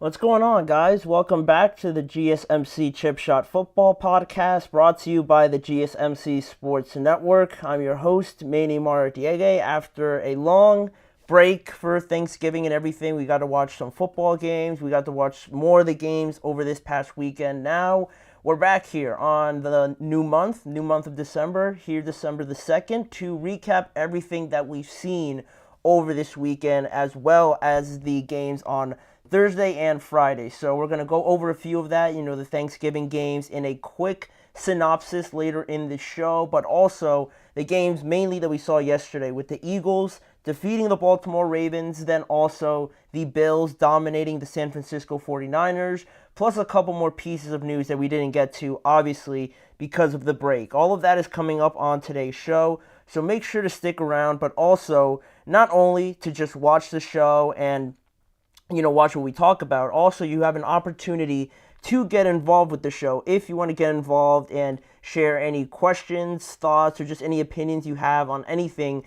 What's going on, guys? Welcome back to the GSMC Chip Shot Football Podcast, brought to you by the GSMC Sports Network. I'm your host, Manny Maradiege. After a long break for Thanksgiving and everything, we got to watch some football games. We got to watch more of the games over this past weekend. Now, we're back here on the new month of December, here December the 2nd, to recap everything that we've seen over this weekend, as well as the games on Thursday and Friday. So we're going to go over a few of that, the Thanksgiving games in a quick synopsis later in the show, but also the games mainly that we saw yesterday with the Eagles defeating the Baltimore Ravens, then also the Bills dominating the San Francisco 49ers, plus a couple more pieces of news that we didn't get to, obviously, because of the break. All of that is coming up on today's show, so make sure to stick around, but also not only to just watch the show and watch what we talk about. Also, you have an opportunity to get involved with the show. If you want to get involved and share any questions, thoughts, or just any opinions you have on anything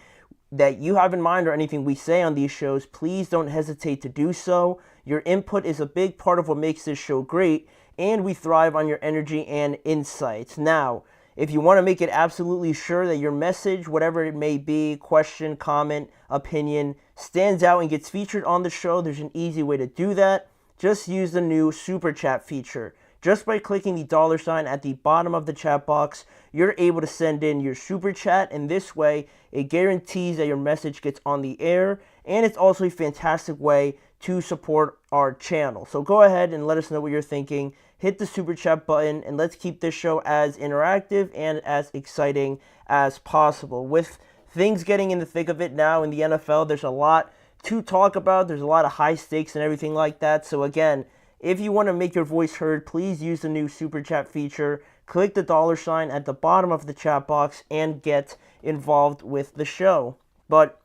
that you have in mind or anything we say on these shows, please don't hesitate to do so. Your input is a big part of what makes this show great, and we thrive on your energy and insights. Now, if you want to make it absolutely sure that your message, whatever it may be, question, comment, opinion, stands out and gets featured on the show, there's an easy way to do that. Just use the new Super Chat feature. Just by clicking the $ at the bottom of the chat box, you're able to send in your Super Chat, and this way, it guarantees that your message gets on the air, and it's also a fantastic way to support our channel. So go ahead and let us know what you're thinking. Hit the Super Chat button, and let's keep this show as interactive and as exciting as possible. With things getting in the thick of it now in the NFL, there's a lot to talk about. There's a lot of high stakes and everything like that. So again, if you want to make your voice heard, please use the new Super Chat feature. Click the $ at the bottom of the chat box and get involved with the show. But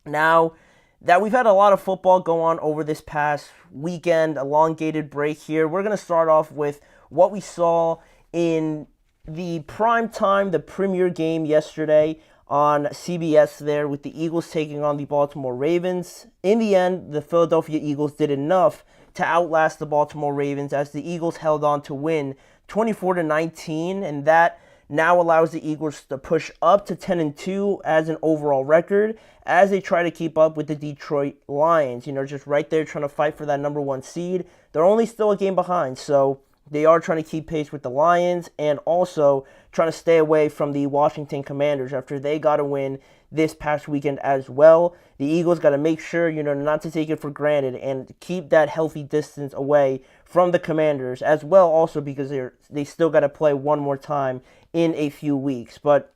now that we've had a lot of football go on over this past weekend, elongated break here, we're going to start off with what we saw in the prime time, the premier game yesterday on CBS there, with the Eagles taking on the Baltimore Ravens. In the end, the Philadelphia Eagles did enough to outlast the Baltimore Ravens as the Eagles held on to win 24-19, and that now allows the Eagles to push up to 10-2 as an overall record as they try to keep up with the Detroit Lions. Just right there trying to fight for that number one seed. They're only still a game behind, so they are trying to keep pace with the Lions and also trying to stay away from the Washington Commanders after they got a win this past weekend as well. The Eagles got to make sure, not to take it for granted and keep that healthy distance away from the Commanders as well, also because they still got to play one more time in a few weeks. But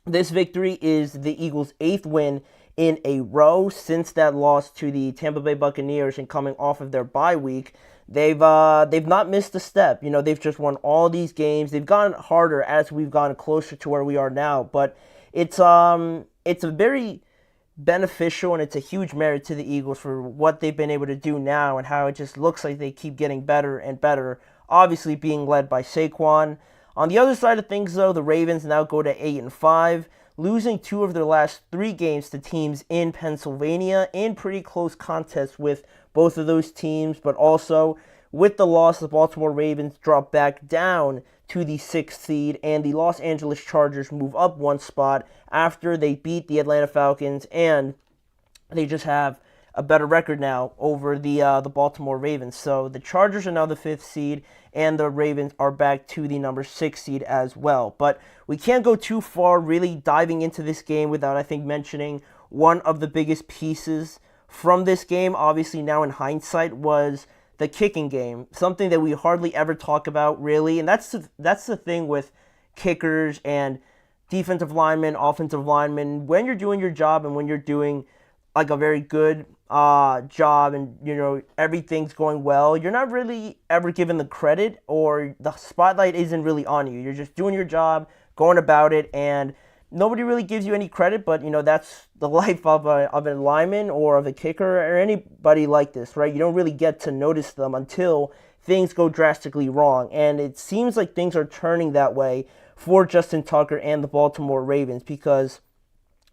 this victory is the Eagles' 8th win in a row since that loss to the Tampa Bay Buccaneers and coming off of their bye week. They've not missed a step. They've just won all these games. They've gotten harder as we've gotten closer to where we are now, but it's a very beneficial and it's a huge merit to the Eagles for what they've been able to do now and how it just looks like they keep getting better and better, obviously being led by Saquon. On the other side of things, though, the Ravens now go to 8-5, losing 2 of their last 3 games to teams in Pennsylvania in pretty close contests with both of those teams, but also with the loss, the Baltimore Ravens drop back down to the 6th seed, and the Los Angeles Chargers move up 1 spot after they beat the Atlanta Falcons, and they just have a better record now over the Baltimore Ravens. So the Chargers are now the 5th seed, and the Ravens are back to the number 6 seed as well. But we can't go too far really diving into this game without, I think, mentioning one of the biggest pieces from this game, obviously now in hindsight, was the kicking game. Something that we hardly ever talk about, really. And that's the thing with kickers and defensive linemen, offensive linemen. When you're doing your job and when you're doing like a very good job and everything's going well, you're not really ever given the credit, or the spotlight isn't really on you. You're just doing your job, going about it, and nobody really gives you any credit. But that's the life of a lineman or of a kicker or anybody like this, right? You don't really get to notice them until things go drastically wrong, and it seems like things are turning that way for Justin Tucker and the Baltimore Ravens, because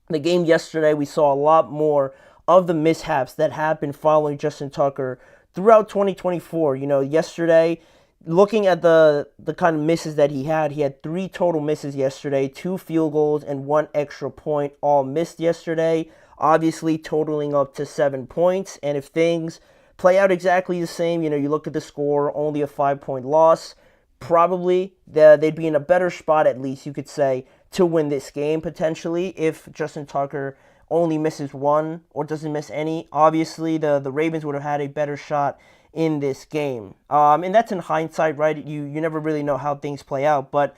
the game yesterday we saw a lot more of the mishaps that happened following Justin Tucker throughout 2024. Yesterday, looking at the kind of misses that he had 3 total misses yesterday, 2 field goals and 1 extra point, all missed yesterday, obviously totaling up to 7 points. And if things play out exactly the same, you look at the score, only a 5-point loss, probably they'd be in a better spot, at least you could say, to win this game potentially. If Justin Tucker only misses 1 or doesn't miss any, obviously the Ravens would have had a better shot in this game. And that's in hindsight, right? You never really know how things play out, but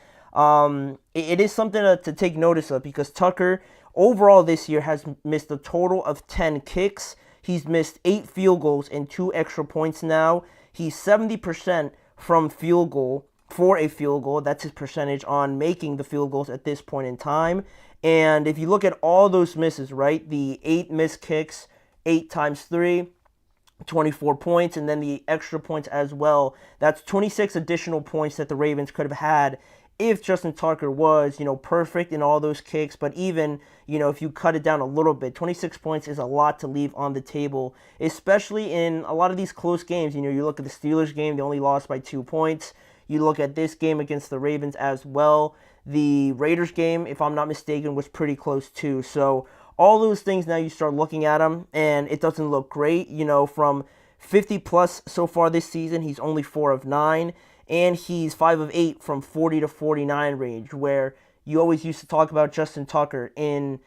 it is something to take notice of, because Tucker overall this year has missed a total of 10 kicks. He's missed 8 field goals and 2 extra points now. He's 70% from field goal for a field goal. That's his percentage on making the field goals at this point in time. And if you look at all those misses, right, the 8 missed kicks, 8 times 3, 24 points, and then the extra points as well. That's 26 additional points that the Ravens could have had if Justin Tucker was, perfect in all those kicks. But even, if you cut it down a little bit, 26 points is a lot to leave on the table, especially in a lot of these close games. You look at the Steelers game, they only lost by 2 points. You look at this game against the Ravens as well. The Raiders game, if I'm not mistaken, was pretty close too. So all those things, now you start looking at them, and it doesn't look great. From 50 plus so far this season, he's only 4 of 9, and he's 5 of 8 from 40 to 49 range, where you always used to talk about Justin Tucker in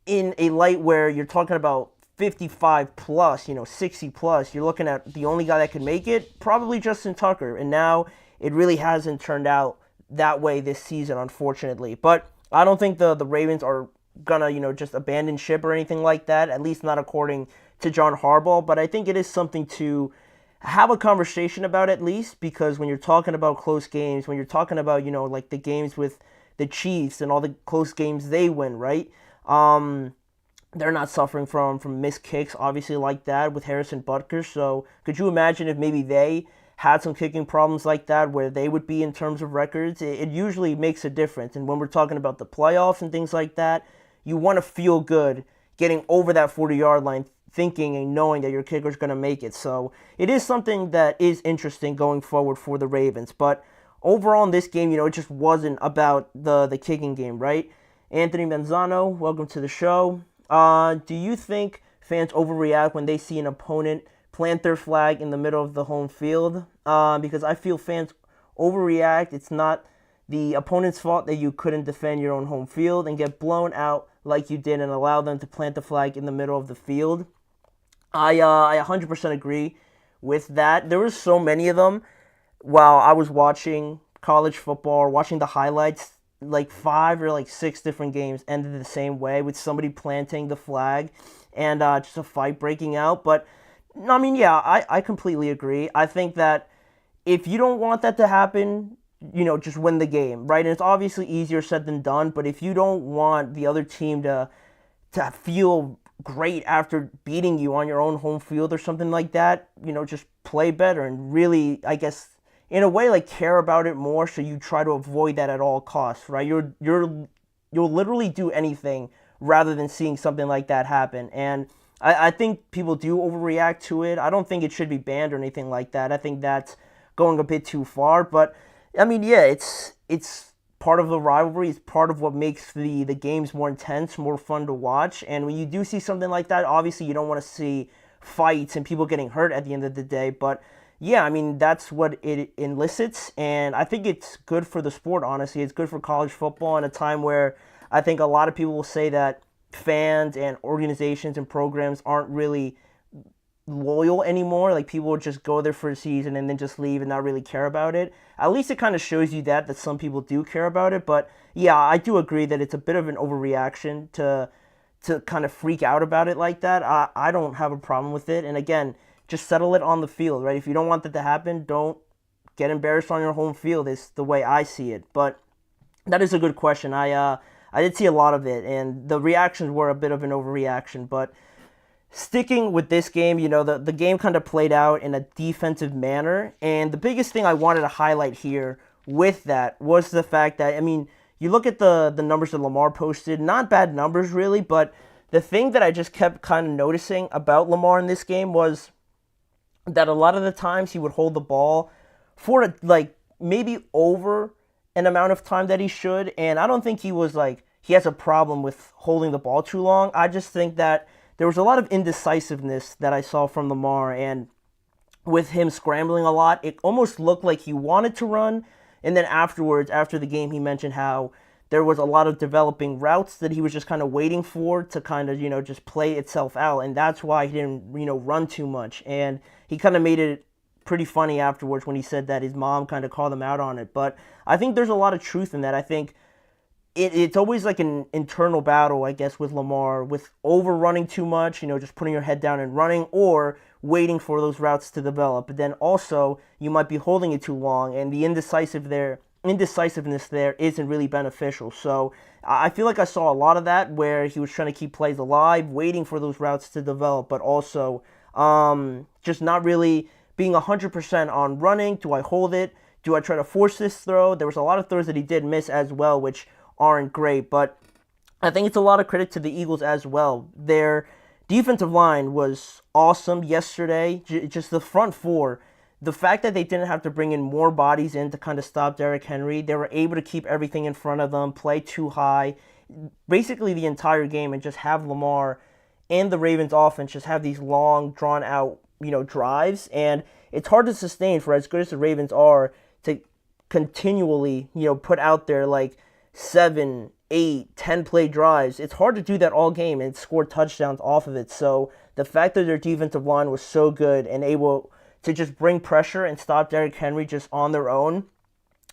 a light where you're talking about 55 plus, 60 plus. You're looking at the only guy that could make it, probably Justin Tucker, and now it really hasn't turned out that way this season, unfortunately. But I don't think the Ravens are gonna, just abandon ship or anything like that, at least not according to John Harbaugh. But I think it is something to have a conversation about, at least, because when you're talking about close games, when you're talking about, like the games with the Chiefs and all the close games they win, right? They're not suffering from missed kicks, obviously, like that with Harrison Butker. So could you imagine if maybe they had some kicking problems like that, where they would be in terms of records? It usually makes a difference. And when we're talking about the playoffs and things like that, you want to feel good getting over that 40-yard line, thinking and knowing that your kicker's going to make it. So it is something that is interesting going forward for the Ravens. But overall in this game, it just wasn't about the kicking game, right? Anthony Manzano, welcome to the show. Do you think fans overreact when they see an opponent plant their flag in the middle of the home field? Because I feel fans overreact. It's not the opponent's fault that you couldn't defend your own home field and get blown out like you did and allow them to plant the flag in the middle of the field. I 100% agree with that. There were so many of them while I was watching college football or watching the highlights. Like 5 or 6 different games ended the same way, with somebody planting the flag and just a fight breaking out. But I mean, yeah, I completely agree. I think that if you don't want that to happen, just win the game, right? And it's obviously easier said than done, but if you don't want the other team to feel great after beating you on your own home field or something like that, just play better and really, I guess, in a way, care about it more, so you try to avoid that at all costs, right? You'll literally do anything rather than seeing something like that happen. And I think people do overreact to it. I don't think it should be banned or anything like that. I think that's going a bit too far. But I mean, yeah, it's part of the rivalry. It's part of what makes the games more intense, more fun to watch. And when you do see something like that, obviously you don't want to see fights and people getting hurt at the end of the day. But yeah, I mean, that's what it elicits. And I think it's good for the sport, honestly. It's good for college football in a time where I think a lot of people will say that fans and organizations and programs aren't really loyal anymore. People will just go there for a season and then just leave and not really care about it. At least it kind of shows you that some people do care about it. But yeah, I do agree that it's a bit of an overreaction to kind of freak out about it like that. I don't have a problem with it. And again, just settle it on the field, right? If you don't want that to happen, don't get embarrassed on your home field, is the way I see it. But that is a good question. I did see a lot of it, and the reactions were a bit of an overreaction. But sticking with this game, the game kind of played out in a defensive manner. And the biggest thing I wanted to highlight here with that was the fact that, I mean, you look at the numbers that Lamar posted, not bad numbers really, but the thing that I just kept kind of noticing about Lamar in this game was that a lot of the times he would hold the ball for like maybe over an amount of time that he should. And I don't think he has a problem with holding the ball too long. I just think that there was a lot of indecisiveness that I saw from Lamar, and with him scrambling a lot, it almost looked like he wanted to run. And then afterwards, after the game, he mentioned how there was a lot of developing routes that he was just kind of waiting for to kind of, just play itself out. And that's why he didn't, run too much. And he kind of made it pretty funny afterwards when he said that his mom kind of called him out on it. But I think there's a lot of truth in that. I think it's always like an internal battle, I guess, with Lamar, with overrunning too much, just putting your head down and running, or waiting for those routes to develop. But then also, you might be holding it too long, and the indecisiveness there isn't really beneficial. So I feel like I saw a lot of that where he was trying to keep plays alive, waiting for those routes to develop, but also just not really being 100% on running. Do I hold it? Do I try to force this throw? There was a lot of throws that he did miss as well, which aren't great, but I think it's a lot of credit to the Eagles as well. Their defensive line was awesome yesterday. Just the front four, the fact that they didn't have to bring in more bodies in to kind of stop Derrick Henry, they were able to keep everything in front of them, play too high, basically the entire game, and just have Lamar and the Ravens offense just have these long, drawn out, drives, and it's hard to sustain for as good as the Ravens are to continually, put out there like 7, 8, 10 play drives. It's hard to do that all game and score touchdowns off of it. So the fact that their defensive line was so good and able to just bring pressure and stop Derrick Henry just on their own,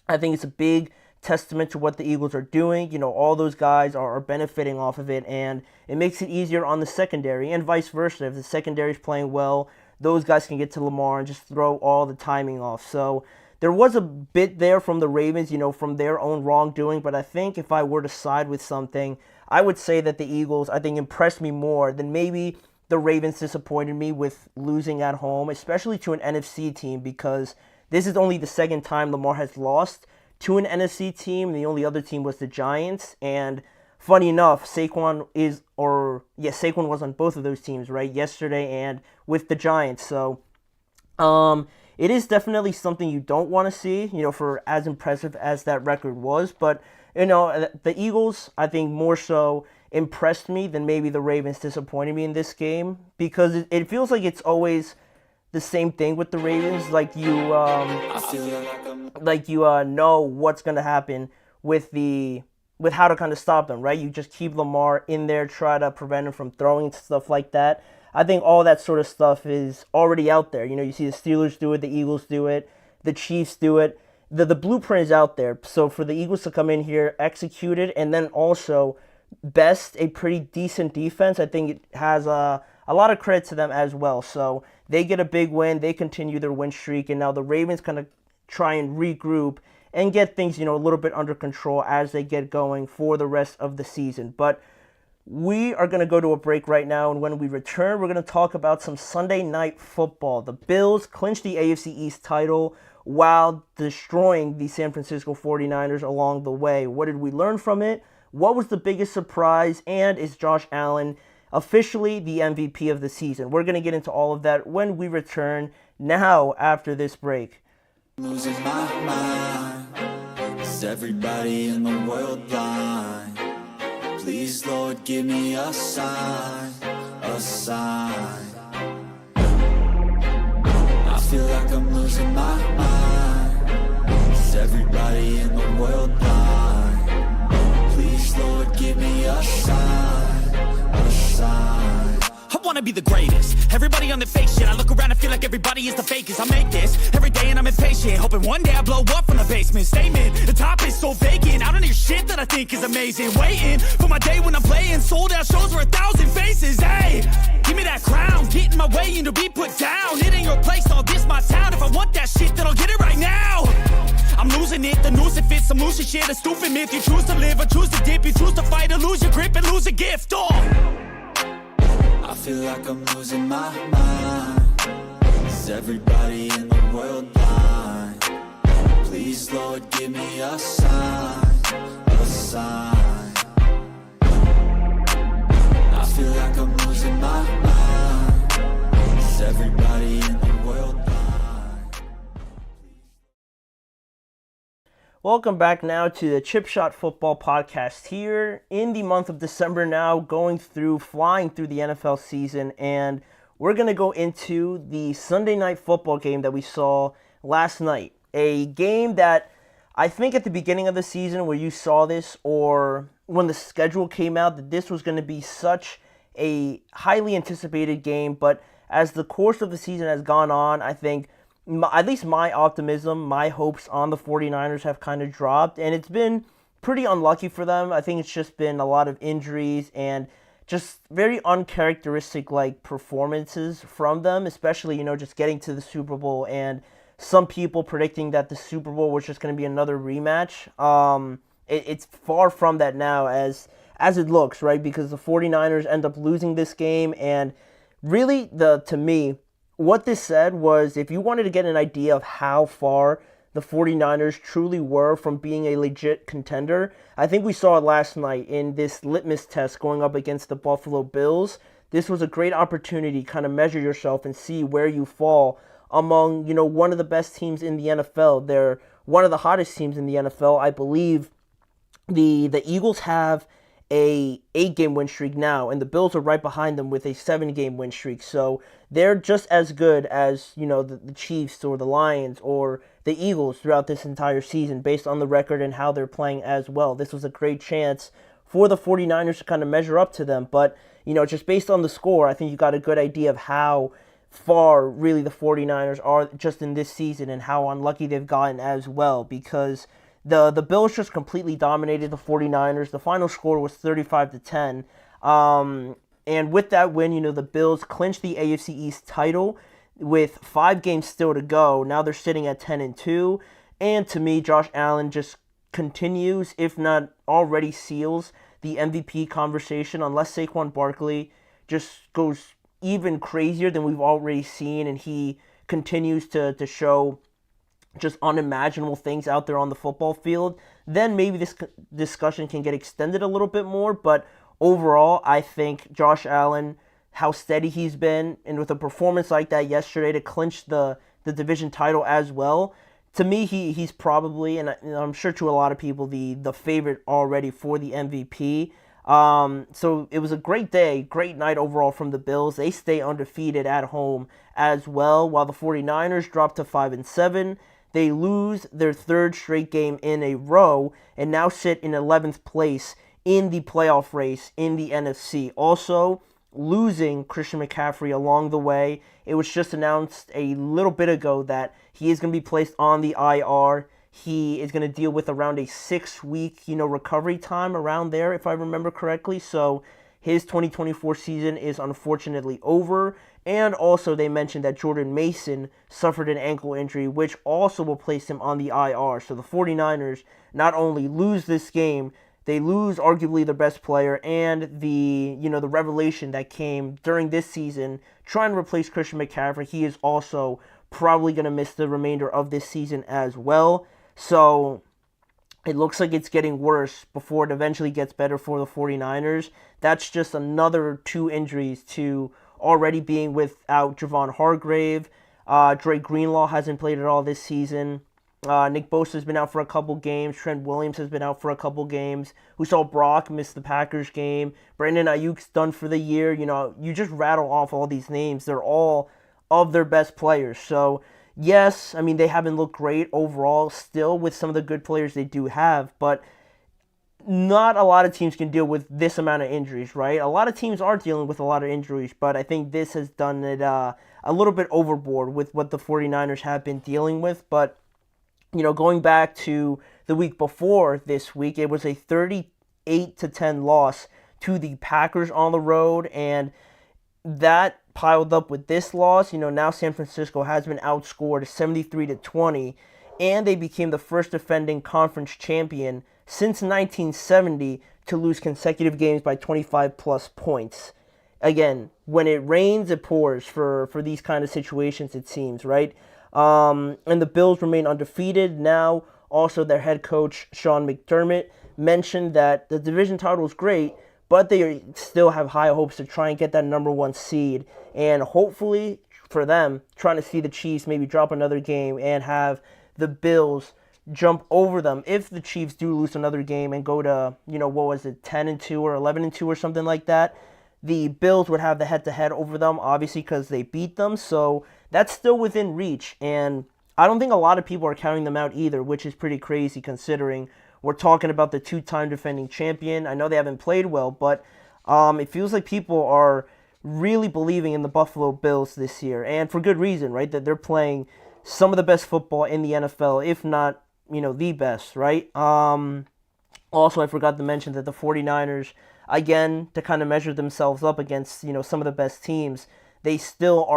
I think it's a big testament to what the Eagles are doing. All those guys are benefiting off of it, and it makes it easier on the secondary and vice versa. If the secondary is playing well, those guys can get to Lamar and just throw all the timing off. So there was a bit there from the Ravens, from their own wrongdoing, but I think if I were to side with something, I would say that the Eagles, I think, impressed me more than maybe the Ravens disappointed me with losing at home, especially to an NFC team, because this is only the second time Lamar has lost to an NFC team. The only other team was the Giants, and funny enough, Saquon was on both of those teams, right, yesterday and with the Giants. So, it is definitely something you don't want to see, for as impressive as that record was. But, the Eagles, I think, more so impressed me than maybe the Ravens disappointed me in this game, because it feels like it's always the same thing with the Ravens. Like you know what's going to happen with how to kind of stop them, right? You just keep Lamar in there, try to prevent him from throwing, stuff like that. I think all that sort of stuff is already out there. You see the Steelers do it, the Eagles do it, the Chiefs do it. The blueprint is out there. So for the Eagles to come in here, execute it, and then also best a pretty decent defense, I think it has a lot of credit to them as well. So they get a big win. They continue their win streak, and now the Ravens kind of try and regroup and get things, a little bit under control as they get going for the rest of the season. But we are going to go to a break right now, and when we return, we're going to talk about some Sunday night football. The Bills clinched the AFC East title while destroying the San Francisco 49ers along the way. What did we learn from it? What was the biggest surprise? And is Josh Allen officially the MVP of the season? We're going to get into all of that when we return now after this break. Losing my mind. Is everybody in the world blind? Please, Lord, give me a sign, a sign. I feel like I'm losing my mind. Is everybody in the world blind? Please, Lord, give me a sign, a sign. I wanna be the greatest. Everybody on the fake shit. I look around and feel like everybody is the fakest. I make this every day and I'm impatient, hoping one day I blow up from the basement. Statement, the top is so vacant. I don't hear shit that I think is amazing. Waiting for my day when I'm playing sold out shows for 1,000 faces. Hey, give me that crown, get in my way and to be put down. It ain't your place, all this my town. If I want that shit, then I'll get it right now. I'm losing it, the noose it fits, some losing shit, a stupid myth. You choose to live or choose to dip, you choose to fight or lose your grip and lose a gift. I feel like I'm losing my mind. Is everybody in the world blind? Please, Lord, give me a sign, a sign. I feel like I'm losing my mind. Is everybody in the world Welcome back now to the Chip Shot Football Podcast here in the month of December now, flying through the NFL season, and we're going to go into the Sunday Night Football game that we saw last night. A game that I think at the beginning of the season where you saw this or when the schedule came out that this was going to be such a highly anticipated game, but as the course of the season has gone on, I think at least my optimism, my hopes on the 49ers have kind of dropped, and it's been pretty unlucky for them. I think it's just been a lot of injuries and just very uncharacteristic performances from them, especially, just getting to the Super Bowl and some people predicting that the Super Bowl was just going to be another rematch. It's far from that now as it looks, right? Because the 49ers end up losing this game, and really, to me, what this said was if you wanted to get an idea of how far the 49ers truly were from being a legit contender, I think we saw it last night in this litmus test going up against the Buffalo Bills. This was a great opportunity to kind of measure yourself and see where you fall among, one of the best teams in the NFL. They're one of the hottest teams in the NFL. I believe the Eagles have a 8-game win streak now, and the Bills are right behind them with a 7-game win streak. So they're just as good as, the Chiefs or the Lions or the Eagles throughout this entire season based on the record and how they're playing as well. This was a great chance for the 49ers to kind of measure up to them. But, just based on the score, I think you got a good idea of how far really the 49ers are just in this season and how unlucky they've gotten as well, because the Bills just completely dominated the 49ers. The final score was 35-10. And with that win, the Bills clinched the AFC East title with 5 games still to go. Now they're sitting at 10-2. And to me, Josh Allen just continues, if not already seals, the MVP conversation, unless Saquon Barkley just goes even crazier than we've already seen, and he continues to show just unimaginable things out there on the football field, then maybe this discussion can get extended a little bit more. But overall, I think Josh Allen, how steady he's been, and with a performance like that yesterday to clinch the division title as well, to me, he's probably, and I'm sure to a lot of people, the favorite already for the MVP. So it was a great day, great night overall from the Bills. They stay undefeated at home as well, while the 49ers drop to 5-7. They lose their 3rd straight game in a row and now sit in 11th place in the playoff race in the NFC. Also, losing Christian McCaffrey along the way. It was just announced a little bit ago that he is going to be placed on the IR. He is going to deal with around a 6-week, recovery time around there, if I remember correctly. So his 2024 season is unfortunately over. And also they mentioned that Jordan Mason suffered an ankle injury, which also will place him on the IR. So the 49ers not only lose this game, they lose arguably their best player and the revelation that came during this season trying to replace Christian McCaffrey. He is also probably going to miss the remainder of this season as well. So it looks like it's getting worse before it eventually gets better for the 49ers. That's just another 2 injuries to already being without Javon Hargrave. Dre Greenlaw hasn't played at all this season. Nick Bosa has been out for a couple games. Trent Williams has been out for a couple games. We saw Brock miss the Packers game. Brandon Ayuk's done for the year. You just rattle off all these names. They're all of their best players. So, yes, I mean, they haven't looked great overall still with some of the good players they do have, but not a lot of teams can deal with this amount of injuries, right? A lot of teams are dealing with a lot of injuries, but I think this has done it a little bit overboard with what the 49ers have been dealing with. But, going back to the week before this week, it was a 38-10 loss to the Packers on the road, and that piled up with this loss. Now San Francisco has been outscored 73-20, and they became the first defending conference champion since 1970 to lose consecutive games by 25-plus points. Again, when it rains, it pours for these kind of situations, it seems, right? And the Bills remain undefeated. Now, also their head coach, Sean McDermott, mentioned that the division title is great, but they still have high hopes to try and get that number 1 seed. And hopefully, for them, trying to see the Chiefs maybe drop another game and have the Bills jump over them if the Chiefs do lose another game and go to, 10-2 or 11-2 or something like that. The Bills would have the head-to-head over them, obviously, because they beat them. So that's still within reach. And I don't think a lot of people are counting them out either, which is pretty crazy considering we're talking about the two-time defending champion. I know they haven't played well, but it feels like people are really believing in the Buffalo Bills this year. And for good reason, right? That they're playing some of the best football in the NFL, if not, the best, right? Also, I forgot to mention that the 49ers, again, to kind of measure themselves up against, some of the best teams, they are still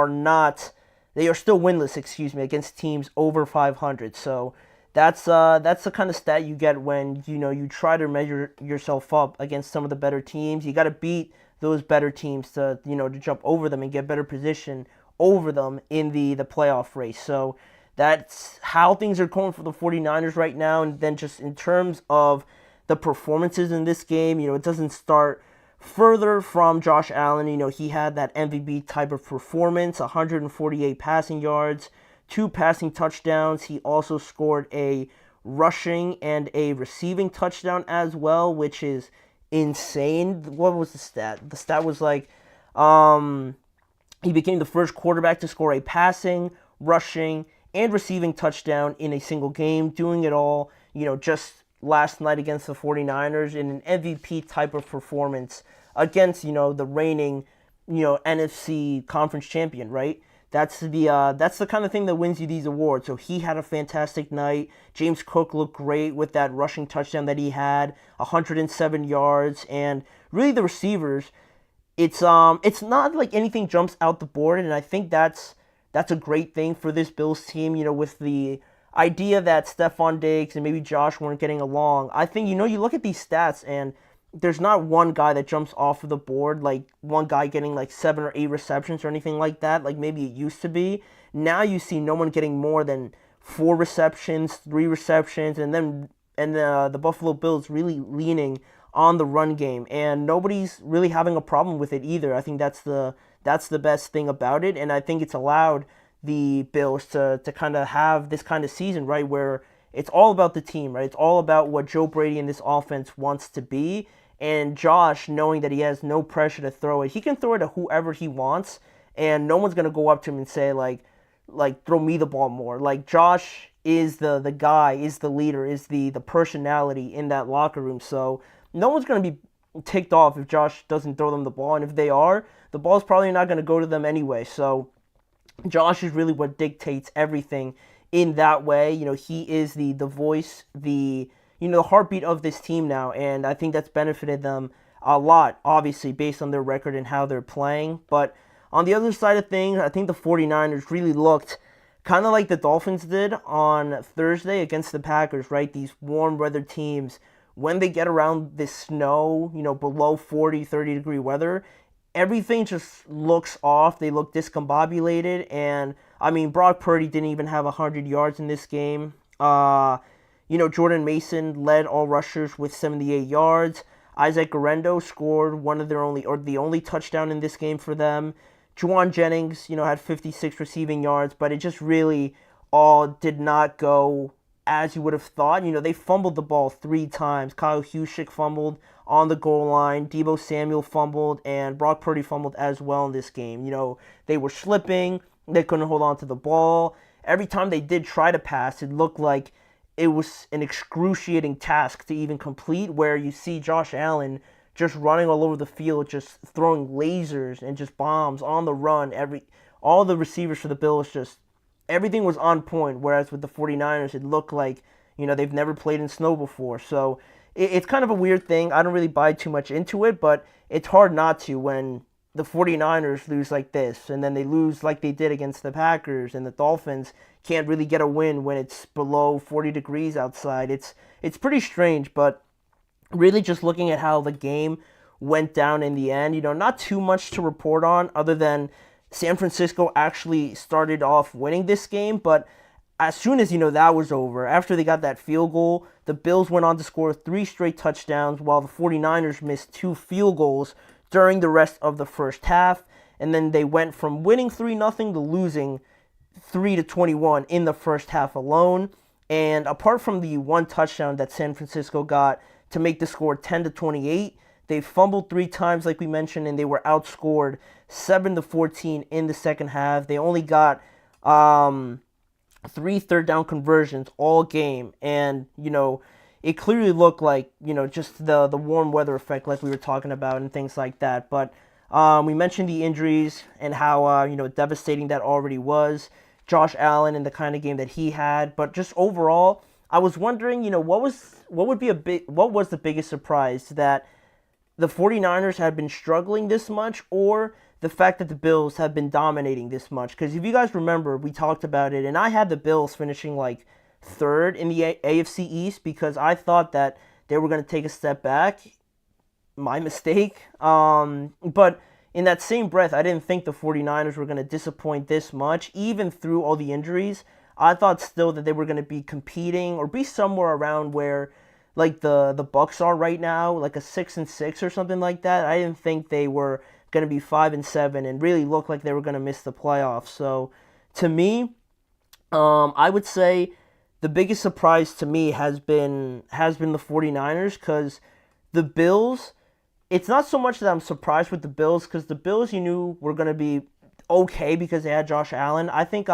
winless, against teams over 500. So that's the kind of stat you get when, you try to measure yourself up against some of the better teams. You got to beat those better teams to, to jump over them and get better position over them in the playoff race. So that's how things are going for the 49ers right now. And then just in terms of the performances in this game, it doesn't start further from Josh Allen. He had that MVP type of performance, 148 passing yards, 2 passing touchdowns. He also scored a rushing and a receiving touchdown as well, which is insane. What was the stat? The stat was like, he became the first quarterback to score a passing, rushing, and receiving touchdown in a single game, doing it all, just last night against the 49ers in an MVP type of performance against, the reigning, NFC conference champion, right? That's the kind of thing that wins you these awards. So he had a fantastic night. James Cook looked great with that rushing touchdown that he had, 107 yards, and really the receivers, it's not like anything jumps out the board, and I think that's a great thing for this Bills team, with the idea that Stephon Diggs and maybe Josh weren't getting along. I think, you look at these stats and there's not one guy that jumps off of the board, like one guy getting like 7 or 8 receptions or anything like that, like maybe it used to be. Now you see no one getting more than 4 receptions, 3 receptions, and the Buffalo Bills really leaning on the run game, and nobody's really having a problem with it either. I think that's the best thing about it, and I think it's allowed the Bills to kind of have this kind of season, right, where it's all about the team, right? It's all about what Joe Brady and this offense wants to be, and Josh, knowing that he has no pressure to throw it, he can throw it to whoever he wants, and no one's going to go up to him and say, like throw me the ball more. Like, Josh is the guy, is the leader, is the personality in that locker room, so no one's going to be ticked off if Josh doesn't throw them the ball, and if they are, the ball's probably not going to go to them anyway. So Josh is really what dictates everything in that way. He is the voice, the heartbeat of this team now, and I think that's benefited them a lot, obviously, based on their record and how they're playing. But on the other side of things, I think the 49ers really looked kind of like the Dolphins did on Thursday against the Packers, right? These warm weather teams, when they get around this snow, below 40, 30-degree weather, everything just looks off. They look discombobulated, and I mean, Brock Purdy didn't even have 100 yards in this game. Jordan Mason led all rushers with 78 yards. Isaac Guerrero scored the only touchdown in this game for them. Juwan Jennings, had 56 receiving yards, but it just really all did not go as you would have thought. They fumbled the ball 3 times. Kyle Juszczyk fumbled on the goal line. Deebo Samuel fumbled, and Brock Purdy fumbled as well in this game. They were slipping. They couldn't hold on to the ball. Every time they did try to pass, it looked like it was an excruciating task to even complete, where you see Josh Allen just running all over the field, just throwing lasers and just bombs on the run. All the receivers for the Bills, just everything was on point, whereas with the 49ers, it looked like, they've never played in snow before. So it's kind of a weird thing. I don't really buy too much into it, but it's hard not to when the 49ers lose like this, and then they lose like they did against the Packers, and the Dolphins can't really get a win when it's below 40 degrees outside. It's pretty strange, but really just looking at how the game went down in the end, not too much to report on other than San Francisco actually started off winning this game, but as soon as, that was over, after they got that field goal, the Bills went on to score 3 straight touchdowns, while the 49ers missed 2 field goals during the rest of the first half, and then they went from winning 3-0 to losing 3-21 in the first half alone. And apart from the one touchdown that San Francisco got to make the score 10-28, they fumbled 3 times, like we mentioned, and they were outscored 7-14 in the second half. They only got 3 third down conversions all game, and it clearly looked like just the warm weather effect, like we were talking about, and things like that. But we mentioned the injuries and how devastating that already was. Josh Allen and the kind of game that he had, but just overall, I was wondering, what was the biggest surprise, that the 49ers had been struggling this much, or the fact that the Bills have been dominating this much? Because if you guys remember, we talked about it, and I had the Bills finishing like 3rd in the AFC East because I thought that they were going to take a step back. My mistake. But in that same breath, I didn't think the 49ers were going to disappoint this much, even through all the injuries. I thought still that they were going to be competing or be somewhere around where like the Bucks are right now, like a 6-6 or something like that. I didn't think they were going to be 5-7 and really look like they were going to miss the playoffs. So to me, I would say the biggest surprise to me has been the 49ers, because the Bills, it's not so much that I'm surprised with the Bills, because the Bills you knew were going to be okay because they had Josh Allen. I think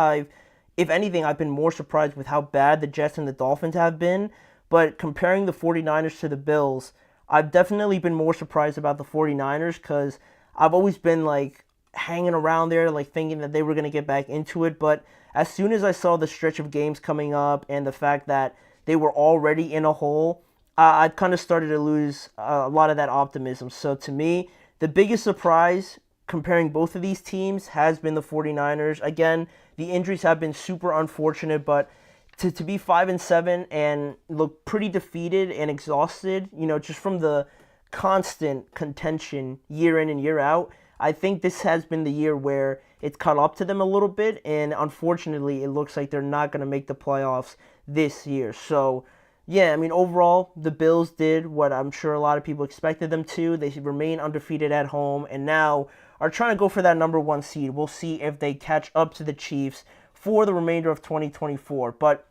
if anything, I've been more surprised with how bad the Jets and the Dolphins have been. But comparing the 49ers to the Bills, I've definitely been more surprised about the 49ers, because I've always been like hanging around there, like thinking that they were going to get back into it. But as soon as I saw the stretch of games coming up and the fact that they were already in a hole, I kind of started to lose a lot of that optimism. So to me, the biggest surprise comparing both of these teams has been the 49ers. Again, the injuries have been super unfortunate, but to be 5-7 and look pretty defeated and exhausted, just from the constant contention year in and year out, I think this has been the year where it's caught up to them a little bit, and unfortunately, it looks like they're not going to make the playoffs this year. So, yeah, I mean, overall, the Bills did what I'm sure a lot of people expected them to. They remain undefeated at home, and now are trying to go for that number 1 seed. We'll see if they catch up to the Chiefs for the remainder of 2024. But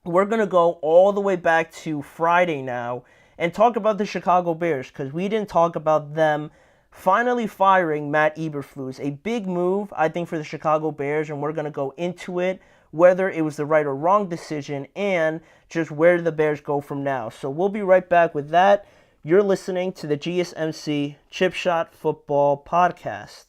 we're going to go all the way back to Friday now and talk about the Chicago Bears, because we didn't talk about them finally firing Matt Eberflus. A big move, I think, for the Chicago Bears, and we're going to go into it, whether it was the right or wrong decision, and just where do the Bears go from now. So we'll be right back with that. You're listening to the GSMC Chip Shot Football Podcast.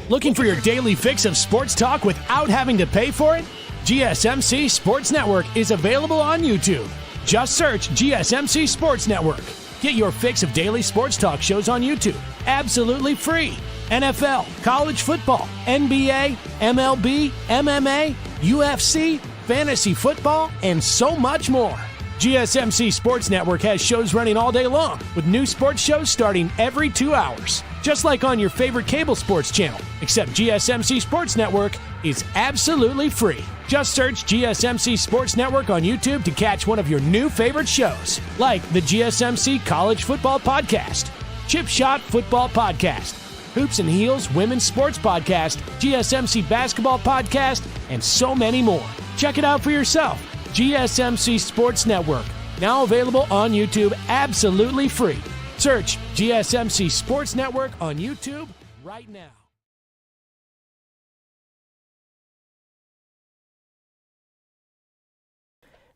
Looking for your daily fix of sports talk without having to pay for it? GSMC Sports Network is available on YouTube. Just search GSMC Sports Network. Get your fix of daily sports talk shows on YouTube, absolutely free. NFL, college football, NBA, MLB, MMA, UFC, fantasy football, and so much more. GSMC Sports Network has shows running all day long, with new sports shows starting every 2 hours. Just like on your favorite cable sports channel, except GSMC Sports Network is absolutely free. Just search GSMC Sports Network on YouTube to catch one of your new favorite shows, like the GSMC College Football Podcast, Chip Shot Football Podcast, Hoops and Heels Women's Sports Podcast, GSMC Basketball Podcast, and so many more. Check it out for yourself. GSMC Sports Network, now available on YouTube absolutely free. Search GSMC Sports Network on YouTube right now.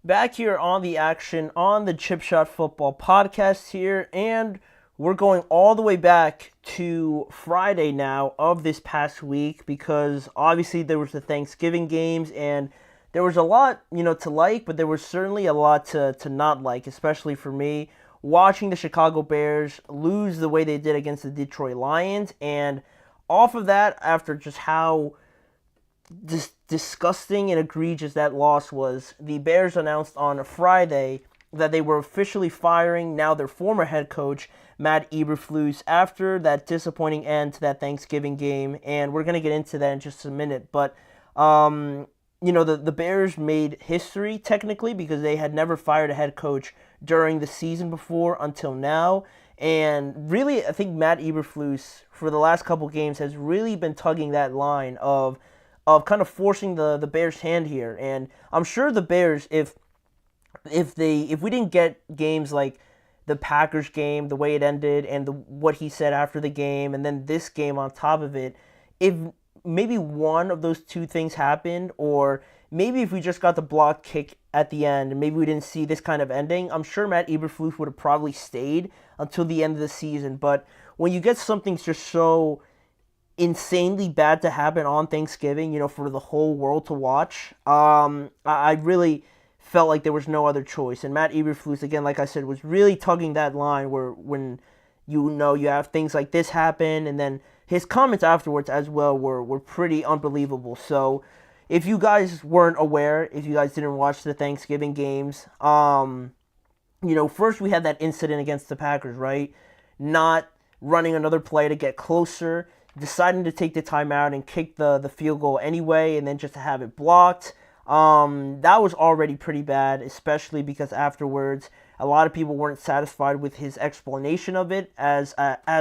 Back here on the action on the Chip Shot Football Podcast here, and we're going all the way back to Friday now of this past week, because obviously there was the Thanksgiving games, and there was a lot, to like, but there was certainly a lot to not like, especially for me, watching the Chicago Bears lose the way they did against the Detroit Lions. And off of that, after just how disgusting and egregious that loss was, the Bears announced on Friday that they were officially firing now their former head coach, Matt Eberflus, after that disappointing end to that Thanksgiving game. And we're going to get into that in just a minute. But, the Bears made history, technically, because they had never fired a head coach during the season before until now. And really, I think Matt Eberflus, for the last couple games, has really been tugging that line of of kind of forcing the Bears' hand here. And I'm sure the Bears, if we didn't get games like the Packers game, the way it ended, and what he said after the game, and then this game on top of it, if maybe one of those two things happened, or maybe if we just got the block kick at the end, and maybe we didn't see this kind of ending, I'm sure Matt Eberflus would have probably stayed until the end of the season. But when you get something just so insanely bad to happen on Thanksgiving, for the whole world to watch, I really felt like there was no other choice. And Matt Eberflus, again, like I said, was really tugging that line where when you have things like this happen, and then his comments afterwards as well were pretty unbelievable. So if you guys weren't aware, if you guys didn't watch the Thanksgiving games, first we had that incident against the Packers, right? Not running another play to get closer, deciding to take the timeout and kick the field goal anyway, and then just to have it blocked. That was already pretty bad, especially because afterwards a lot of people weren't satisfied with his explanation of it, as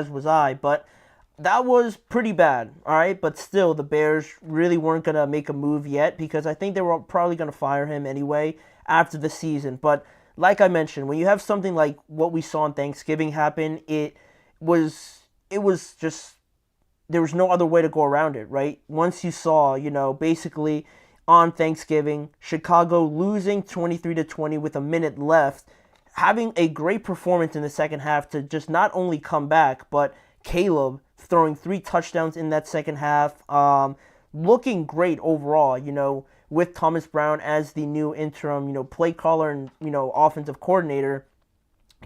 was I. But that was pretty bad, all right? But still, the Bears really weren't going to make a move yet, because I think they were probably going to fire him anyway after the season. But like I mentioned, when you have something like what we saw on Thanksgiving happen, it was just, there was no other way to go around it, right? Once you saw, basically on Thanksgiving, Chicago losing 23-20 with a minute left, having a great performance in the second half to just not only come back, but Caleb throwing 3 touchdowns in that second half, looking great overall, with Thomas Brown as the new interim, play caller and, offensive coordinator.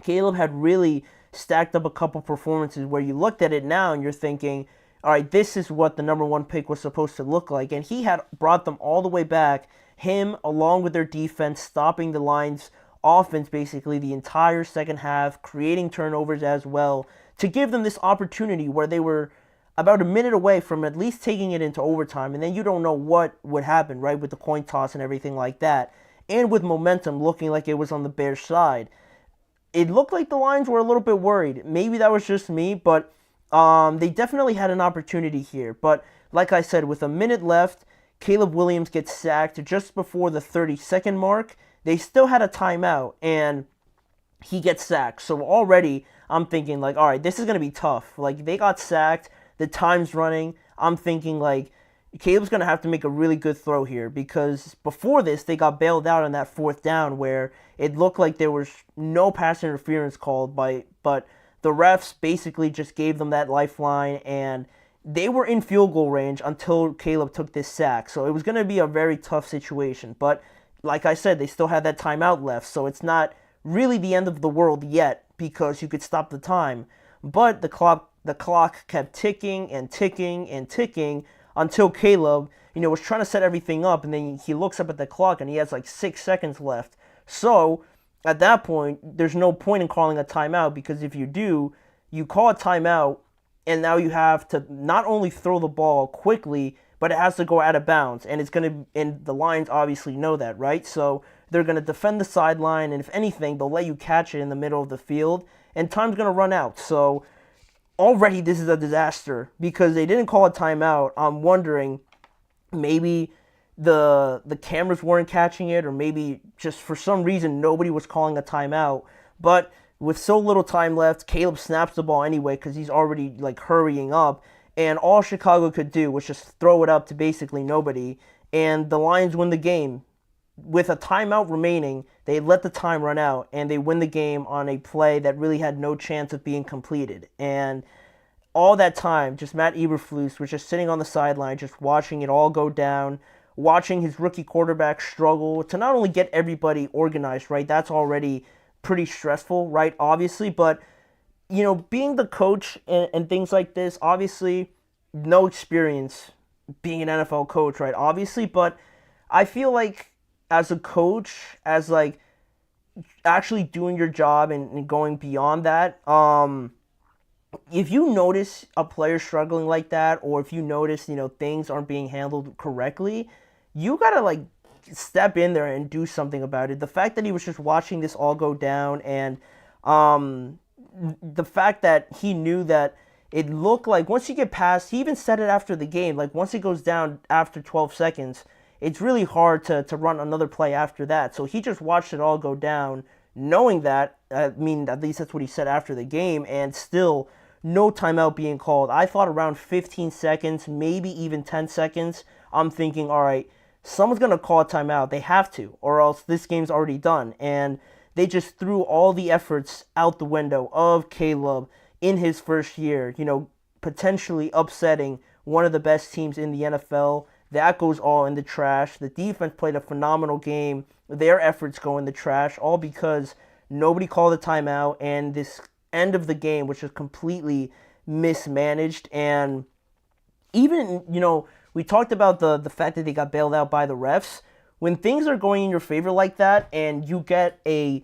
Caleb had really stacked up a couple performances where you looked at it now and you're thinking, all right, this is what the number 1 pick was supposed to look like. And he had brought them all the way back, him along with their defense, stopping the Lions' offense basically the entire second half, creating turnovers as well, to give them this opportunity where they were about a minute away from at least taking it into overtime. And then you don't know what would happen, right, with the coin toss and everything like that. And with momentum looking like it was on the Bears' side. It looked like the Lions were a little bit worried. Maybe that was just me, but they definitely had an opportunity here. But like I said, with a minute left, Caleb Williams gets sacked just before the 30-second mark. They still had a timeout, and he gets sacked. So already I'm thinking, like, all right, this is going to be tough. Like, they got sacked. The time's running. I'm thinking, like, Caleb's going to have to make a really good throw here, because before this, they got bailed out on that 4th down where it looked like there was no pass interference called, but the refs basically just gave them that lifeline, and they were in field goal range until Caleb took this sack. So it was going to be a very tough situation. But like I said, they still had that timeout left, so it's not really the end of the world yet, because you could stop the time. But the clock kept ticking and ticking and ticking until Caleb, was trying to set everything up, and then he looks up at the clock and he has like 6 seconds left. So at that point, there's no point in calling a timeout, because if you do, you call a timeout, and now you have to not only throw the ball quickly, but it has to go out of bounds, and and the Lions obviously know that, right? So they're going to defend the sideline, and if anything, they'll let you catch it in the middle of the field, and time's going to run out. So already this is a disaster, because they didn't call a timeout. I'm wondering, maybe the cameras weren't catching it, or maybe just for some reason nobody was calling a timeout. But with so little time left, Caleb snaps the ball anyway, because he's already like hurrying up, and all Chicago could do was just throw it up to basically nobody, and the Lions win the game. With a timeout remaining, they let the time run out, and they win the game on a play that really had no chance of being completed. And all that time, just Matt Eberflus was just sitting on the sideline, just watching it all go down, watching his rookie quarterback struggle to not only get everybody organized, right? That's already pretty stressful, right? Obviously, but being the coach and things like this, obviously, no experience being an NFL coach, right? Obviously, but I feel like as a coach, as like actually doing your job and going beyond that, if you notice a player struggling like that, or if you notice, things aren't being handled correctly, you gotta like step in there and do something about it. The fact that he was just watching this all go down, and the fact that he knew that it looked like once you get past, he even said it after the game, like once it goes down after 12 seconds, it's really hard to run another play after that. So he just watched it all go down, knowing that, I mean, at least that's what he said after the game, and still no timeout being called. I thought around 15 seconds, maybe even 10 seconds, I'm thinking, all right, someone's going to call a timeout. They have to, or else this game's already done. And they just threw all the efforts out the window of Caleb in his first year, potentially upsetting one of the best teams in the NFL. That goes all in the trash. The defense played a phenomenal game. Their efforts go in the trash, all because nobody called a timeout, and this end of the game, which is completely mismanaged. And even, we talked about the fact that they got bailed out by the refs. When things are going in your favor like that, and you get a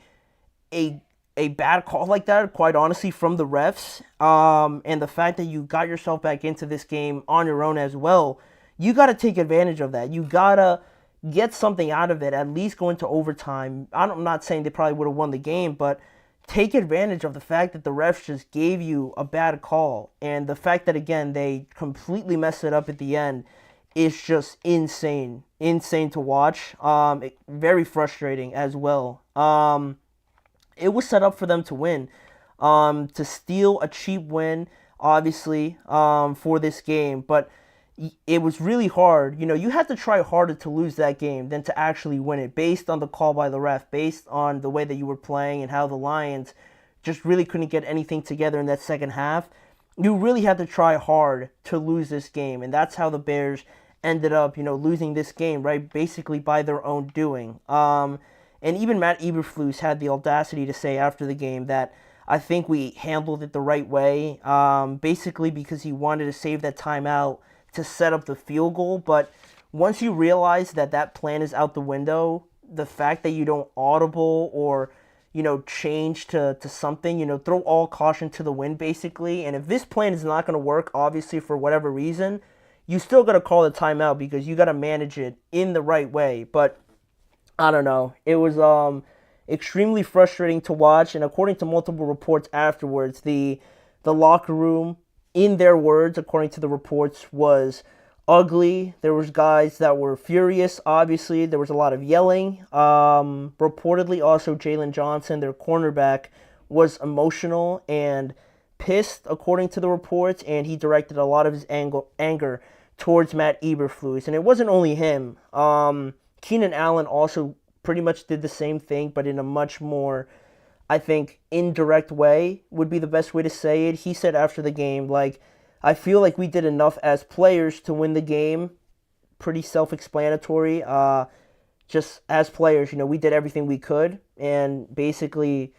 bad call like that, quite honestly, from the refs, and the fact that you got yourself back into this game on your own as well, you got to take advantage of that. You got to get something out of it, at least go into overtime. I'm not saying they probably would have won the game, but take advantage of the fact that the refs just gave you a bad call. And the fact that, again, they completely messed it up at the end is just insane. Insane to watch. Very frustrating as well. It was set up for them to win. To steal a cheap win, obviously, for this game. But it was really hard. You had to try harder to lose that game than to actually win it, based on the call by the ref, based on the way that you were playing and how the Lions just really couldn't get anything together in that second half. You really had to try hard to lose this game, and that's how the Bears ended up, losing this game, right, basically by their own doing. And even Matt Eberflus had the audacity to say after the game that I think we handled it the right way, basically because he wanted to save that timeout to set up the field goal. But once you realize that that plan is out the window, the fact that you don't audible or, change to something, throw all caution to the wind, basically. And if this plan is not going to work, obviously, for whatever reason, you still got to call the timeout because you got to manage it in the right way. But I don't know. It was extremely frustrating to watch. And according to multiple reports afterwards, the locker room, in their words, according to the reports, was ugly. There was guys that were furious, obviously. There was a lot of yelling. Reportedly, also, Jalen Johnson, their cornerback, was emotional and pissed, according to the reports, and he directed a lot of his anger towards Matt Eberflus. And it wasn't only him. Keenan Allen also pretty much did the same thing, but in a much more, I think, indirect way would be the best way to say it. He said after the game, I feel like we did enough as players to win the game. Pretty self-explanatory. Just as players, we did everything we could, and basically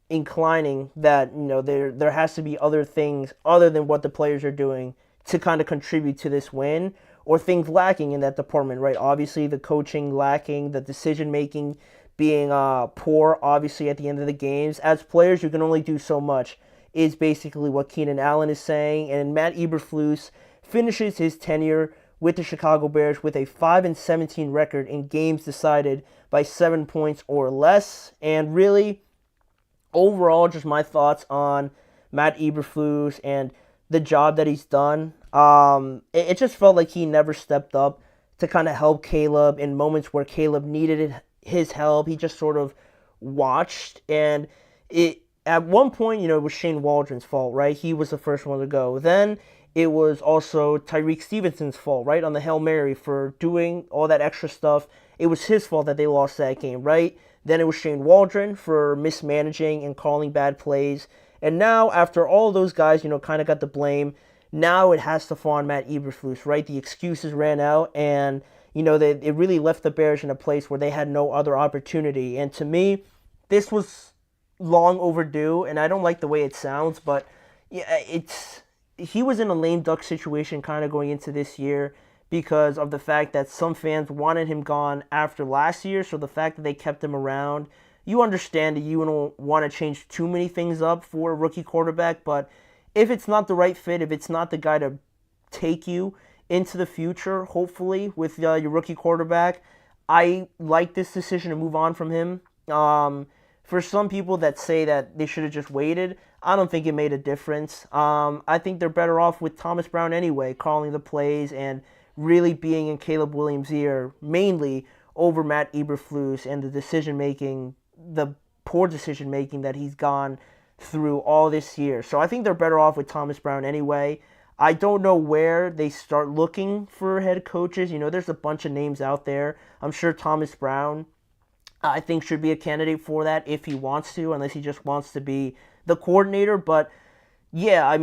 inclining that, there has to be other things other than what the players are doing to kind of contribute to this win, or things lacking in that department, right? Obviously, the coaching lacking, the decision-making being poor, obviously, at the end of the games. As players, you can only do so much, is basically what Keenan Allen is saying. And Matt Eberflus finishes his tenure with the Chicago Bears with a 5-17 record in games decided by 7 points or less. And really, overall, just my thoughts on Matt Eberflus and the job that he's done. It just felt like he never stepped up to kind of help Caleb in moments where Caleb needed his help. He just sort of watched, and at one point, it was Shane Waldron's fault, right? He was the first one to go. Then it was also Tyreek Stevenson's fault, right, on the Hail Mary for doing all that extra stuff. It was his fault that they lost that game, right? Then it was Shane Waldron for mismanaging and calling bad plays. And now, after all those guys, kind of got the blame, now it has to fall on Matt Eberflus, right? The excuses ran out, and, it really left the Bears in a place where they had no other opportunity. And to me, this was long overdue, and I don't like the way it sounds, but yeah, he was in a lame duck situation kind of going into this year because of the fact that some fans wanted him gone after last year, so the fact that they kept him around, you understand that you don't want to change too many things up for a rookie quarterback, but if it's not the right fit, if it's not the guy to take you into the future, hopefully, with your rookie quarterback, I like this decision to move on from him. for some people that say that they should have just waited, I don't think it made a difference. I think they're better off with Thomas Brown anyway, calling the plays and really being in Caleb Williams' ear, mainly over Matt Eberflus and the poor decision making that he's gone through all this year. So I think they're better off with Thomas Brown anyway. I don't know where they start looking for head coaches. There's a bunch of names out there. I'm sure Thomas Brown, I think, should be a candidate for that if he wants to, unless he just wants to be the coordinator. But yeah,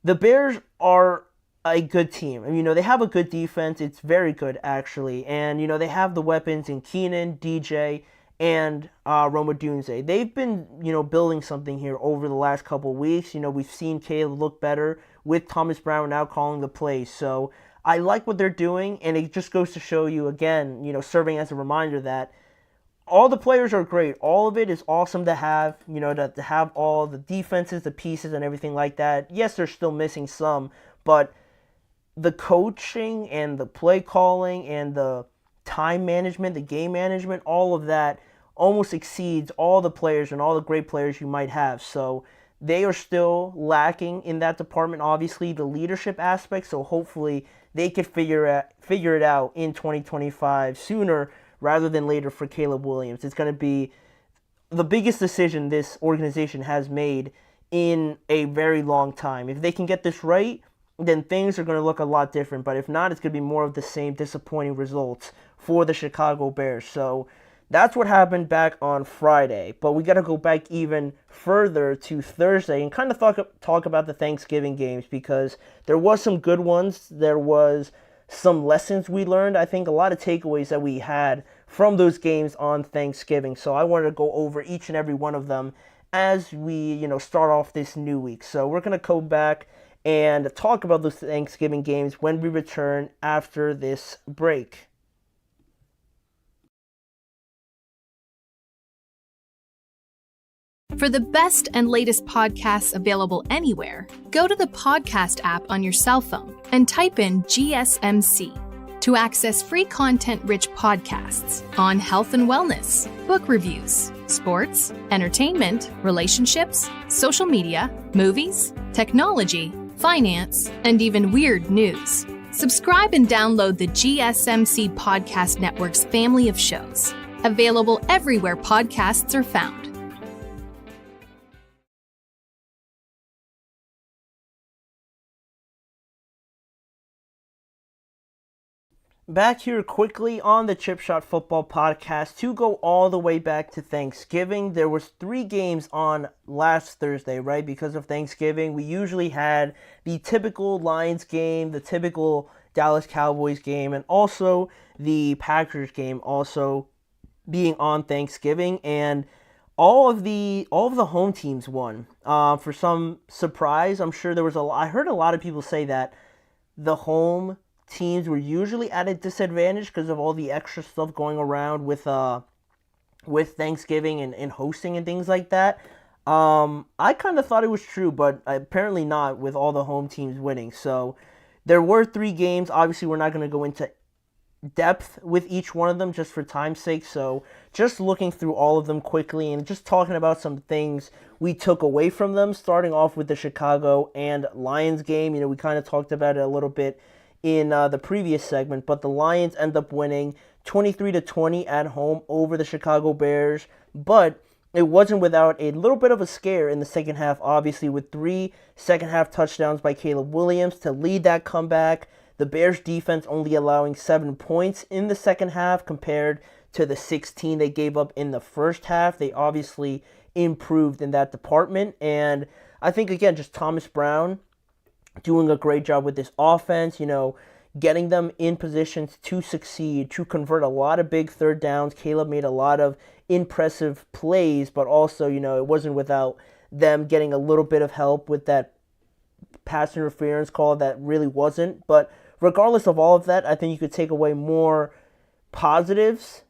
the Bears are a good team. They have a good defense. It's very good, actually. And, they have the weapons in Keenan, DJ, and Roma Dunze. They've been, building something here over the last couple of weeks. We've seen Caleb look better with Thomas Brown now calling the plays. So I like what they're doing, and it just goes to show you, again, serving as a reminder that all the players are great. All of it is awesome to have, to have all the defenses, the pieces, and everything like that. Yes, they're still missing some, but the coaching and the play calling and the time management, the game management, all of that almost exceeds all the players and all the great players you might have. So they are still lacking in that department, obviously, the leadership aspect. So hopefully they could figure it out in 2025 sooner rather than later for Caleb Williams. It's going to be the biggest decision this organization has made in a very long time. If they can get this right, then things are going to look a lot different. But if not, it's going to be more of the same disappointing results for the Chicago Bears. So that's what happened back on Friday. But we got to go back even further to Thursday and kind of talk about the Thanksgiving games, because there was some good ones. There was some lessons we learned. I think a lot of takeaways that we had from those games on Thanksgiving. So I wanted to go over each and every one of them as we, start off this new week. So we're going to go back and talk about those Thanksgiving games when we return after this break. For the best and latest podcasts available anywhere, go to the podcast app on your cell phone and type in GSMC to access free content-rich podcasts on health and wellness, book reviews, sports, entertainment, relationships, social media, movies, technology, finance, and even weird news. Subscribe and download the GSMC Podcast Network's family of shows, available everywhere podcasts are found. Back here quickly on the Chip Shot Football Podcast to go all the way back to Thanksgiving. There was 3 games on last Thursday, right? Because of Thanksgiving, we usually had the typical Lions game, the typical Dallas Cowboys game, and also the Packers game also being on Thanksgiving. And all of the home teams won. For some surprise, I'm sure there was I heard a lot of people say that the home teams were usually at a disadvantage because of all the extra stuff going around with Thanksgiving and hosting and things like that. I kind of thought it was true, but apparently not with all the home teams winning. So there were 3 games. Obviously, we're not going to go into depth with each one of them just for time's sake. So just looking through all of them quickly and just talking about some things we took away from them, starting off with the Chicago and Lions game. We kind of talked about it a little bit in the previous segment, but the Lions end up winning 23-20 at home over the Chicago Bears, but it wasn't without a little bit of a scare in the second half, obviously, with 3 second-half touchdowns by Caleb Williams to lead that comeback. The Bears defense only allowing 7 points in the second half compared to the 16 they gave up in the first half. They obviously improved in that department, and I think, again, just Thomas Brown doing a great job with this offense, getting them in positions to succeed, to convert a lot of big third downs. Caleb made a lot of impressive plays, but also, it wasn't without them getting a little bit of help with that pass interference call that really wasn't. But regardless of all of that, I think you could take away more positives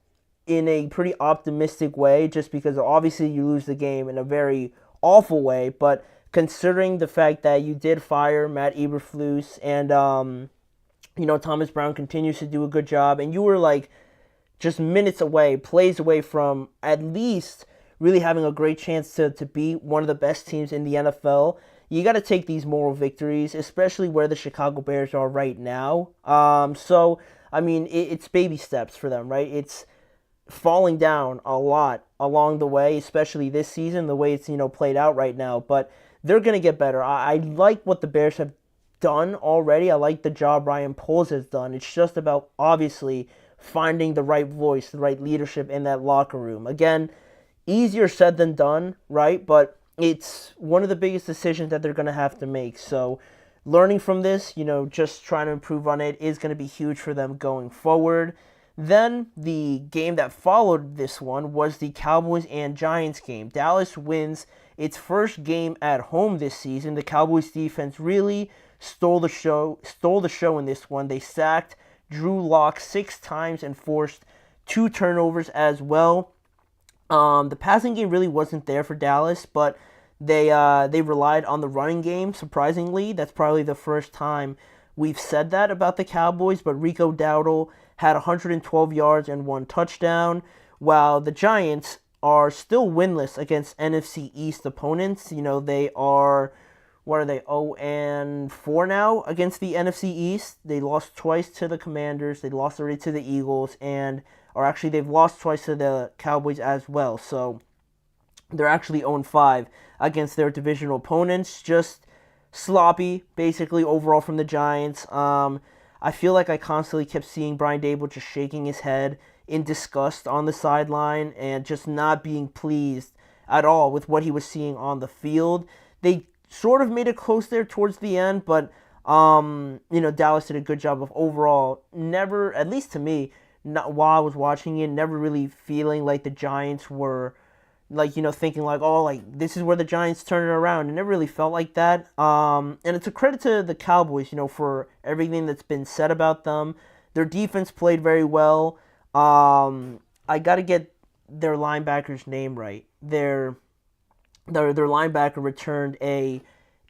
in a pretty optimistic way, just because obviously you lose the game in a very awful way, but considering the fact that you did fire Matt Eberflus and, Thomas Brown continues to do a good job, and you were just minutes away, plays away from at least really having a great chance to beat one of the best teams in the NFL, you got to take these moral victories, especially where the Chicago Bears are right now. So, I mean, it's baby steps for them, right? It's falling down a lot along the way, especially this season, the way it's, played out right now. But they're going to get better. I like what the Bears have done already. I like the job Ryan Poles has done. It's just about, obviously, finding the right voice, the right leadership in that locker room. Again, easier said than done, right? But it's one of the biggest decisions that they're going to have to make. So learning from this, just trying to improve on it is going to be huge for them going forward. Then the game that followed this one was the Cowboys and Giants game. Dallas wins its first game at home this season. The Cowboys defense really stole the show in this one. They sacked Drew Lock 6 times and forced 2 turnovers as well. The passing game really wasn't there for Dallas, but they relied on the running game, surprisingly. That's probably the first time we've said that about the Cowboys, but Rico Dowdle had 112 yards and 1 touchdown, while the Giants are still winless against NFC East opponents. They are, 0-4 now against the NFC East. They lost twice to the Commanders, they lost already to the Eagles, they've lost twice to the Cowboys as well. So they're actually 0-5 against their divisional opponents. Just sloppy, basically, overall from the Giants. I feel like I constantly kept seeing Brian Daboll just shaking his head in disgust on the sideline and just not being pleased at all with what he was seeing on the field. They sort of made it close there towards the end, but Dallas did a good job of overall never, at least to me, not while I was watching it, never really feeling like the Giants were thinking this is where the Giants turn it around. It never really felt like that. And it's a credit to the Cowboys, for everything that's been said about them. Their defense played very well. I got to get their linebacker's name right. Their linebacker returned a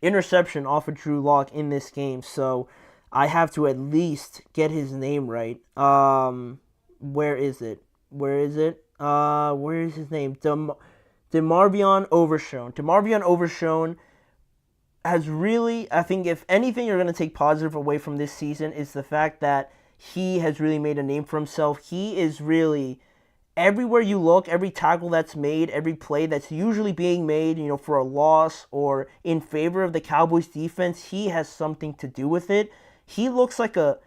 interception off of Drew Lock in this game, so I have to at least get his name right. Where is it? Where is his name? DeMarvion Overshown. DeMarvion Overshown has really, I think if anything you're going to take positive away from this season is the fact that he has really made a name for himself. He is really, everywhere you look, every tackle that's made, every play that's usually being made, for a loss or in favor of the Cowboys defense, he has something to do with it. He looks like a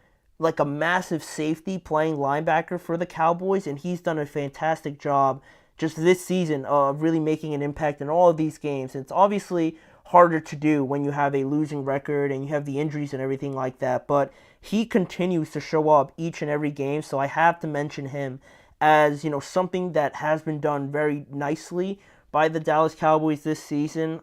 massive safety playing linebacker for the Cowboys, and he's done a fantastic job just this season of really making an impact in all of these games. It's obviously harder to do when you have a losing record and you have the injuries and everything like that, but he continues to show up each and every game, so I have to mention him as, something that has been done very nicely by the Dallas Cowboys this season.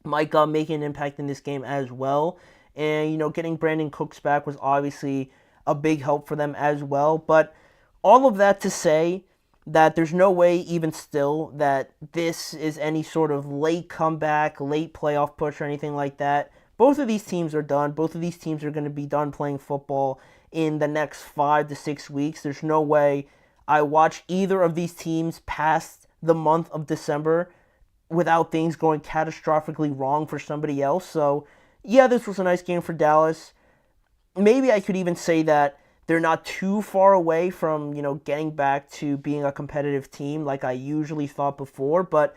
Mike making an impact in this game as well. And, getting Brandon Cooks back was obviously a big help for them as well. But all of that to say that there's no way, even still, that this is any sort of late comeback, late playoff push or anything like that. Both of these teams are done. Both of these teams are going to be done playing football in the next 5 to 6 weeks. There's no way I watch either of these teams past the month of December without things going catastrophically wrong for somebody else. So, yeah, this was a nice game for Dallas. Maybe I could even say that they're not too far away from, getting back to being a competitive team like I usually thought before. But,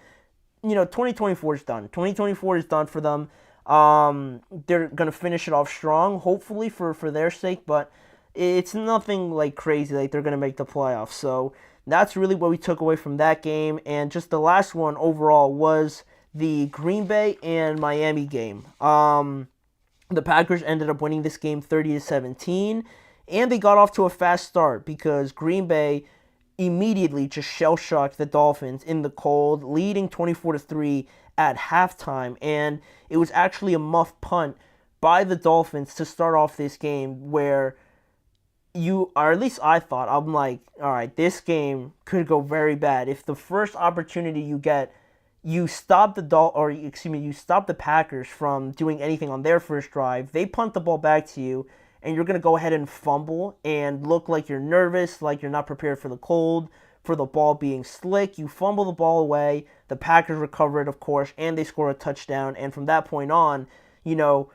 2024 is done. 2024 is done for them. They're going to finish it off strong, hopefully, for their sake. But it's nothing crazy, they're going to make the playoffs. So that's really what we took away from that game. And just the last one overall was the Green Bay and Miami game. The Packers ended up winning this game 30-17, and they got off to a fast start because Green Bay immediately just shell-shocked the Dolphins in the cold, leading 24-3 at halftime, and it was actually a muff punt by the Dolphins to start off this game where or at least I thought, I'm like, all right, this game could go very bad. If the first opportunity you get, you stop the Packers from doing anything on their first drive, they punt the ball back to you, and you're going to go ahead and fumble and look like you're nervous, like you're not prepared for the cold, for the ball being slick. You fumble the ball away, the Packers recover it, of course, and they score a touchdown. And from that point on, you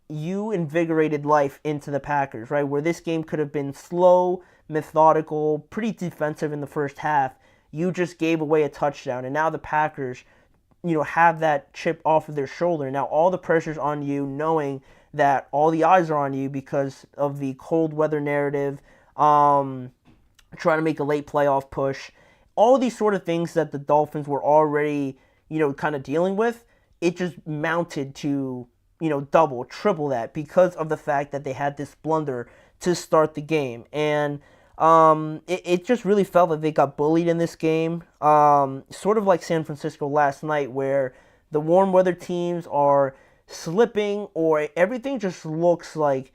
invigorated life into the Packers, right? Where this game could have been slow, methodical, pretty defensive in the first half. You just gave away a touchdown, and now the Packers, have that chip off of their shoulder. Now all the pressure's on you, knowing that all the eyes are on you because of the cold weather narrative, trying to make a late playoff push. All these sort of things that the Dolphins were already, kind of dealing with, it just mounted to, double, triple that because of the fact that they had this blunder to start the game. And it just really felt that they got bullied in this game, sort of like San Francisco last night, where the warm weather teams are slipping, or everything just looks like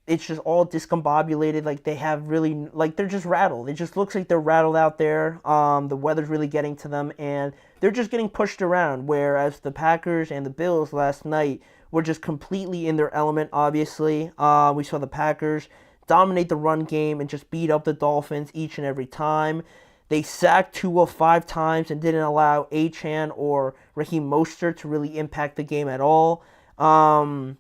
it's just all discombobulated, like they have really, like they're just rattled. It just looks like they're rattled out there. The weather's really getting to them, and they're just getting pushed around, whereas the Packers and the Bills last night were just completely in their element, obviously. We saw the Packers dominate the run game and just beat up the Dolphins each and every time. They sacked Tua 5 times and didn't allow Achane or Raheem Mostert to really impact the game at all. And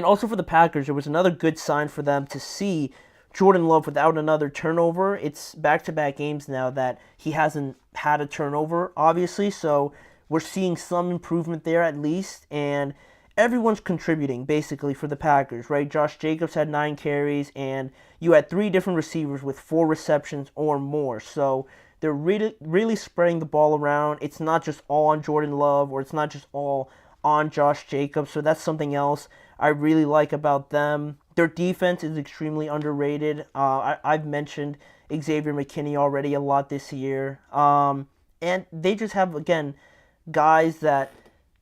also for the Packers, it was another good sign for them to see Jordan Love without another turnover. It's back-to-back games now that he hasn't had a turnover, obviously, so we're seeing some improvement there at least, and everyone's contributing, basically, for the Packers, right? Josh Jacobs had 9 carries, and you had 3 different receivers with 4 receptions or more, so they're really spreading the ball around. It's not just all on Jordan Love, or it's not just all on Josh Jacobs, so that's something else I really like about them. Their defense is extremely underrated. I've mentioned Xavier McKinney already a lot this year. And they just have, again, guys that,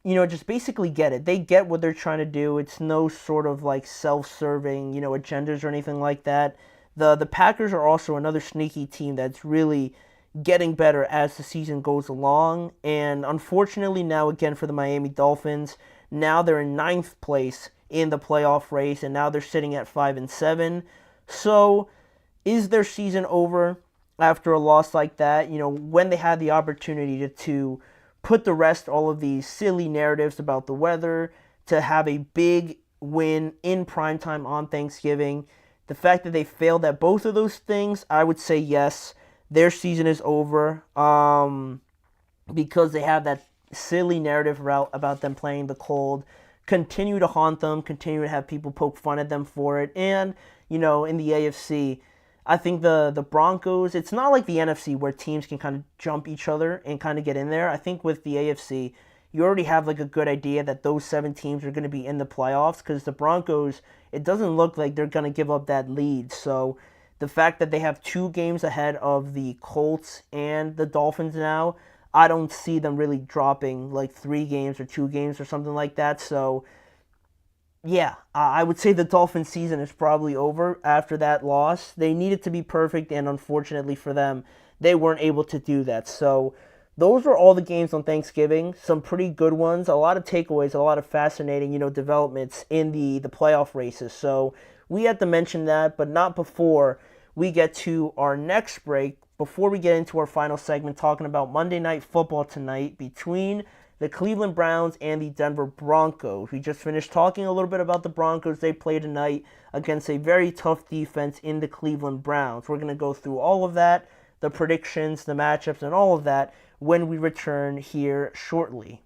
just basically get it. They get what they're trying to do. It's no sort of like self-serving, agendas or anything like that. The Packers are also another sneaky team that's really getting better as the season goes along. And unfortunately now, again, for the Miami Dolphins, now they're in 9th place in the playoff race, and now they're sitting at 5-7. So, is their season over after a loss like that? When they had the opportunity to put to rest all of these silly narratives about the weather, to have a big win in primetime on Thanksgiving, the fact that they failed at both of those things, I would say yes, their season is over, because they have that silly narrative about them playing the cold, continue to haunt them, continue to have people poke fun at them for it. And, in the AFC, I think the Broncos, it's not like the NFC where teams can kind of jump each other and kind of get in there. I think with the AFC, you already have like a good idea that those 7 teams are going to be in the playoffs, because the Broncos, it doesn't look like they're going to give up that lead. So the fact that they have 2 games ahead of the Colts and the Dolphins now, I don't see them really dropping like 3 games or 2 games or something like that. So, yeah, I would say the Dolphins season is probably over after that loss. They needed to be perfect, and unfortunately for them, they weren't able to do that. So, those were all the games on Thanksgiving. Some pretty good ones, a lot of takeaways, a lot of fascinating, developments in the playoff races. So, we had to mention that, but not before we get to our next break. Before we get into our final segment talking about Monday Night Football tonight between the Cleveland Browns and the Denver Broncos. We just finished talking a little bit about the Broncos. They play tonight against a very tough defense in the Cleveland Browns. We're going to go through all of that, the predictions, the matchups, and all of that when we return here shortly.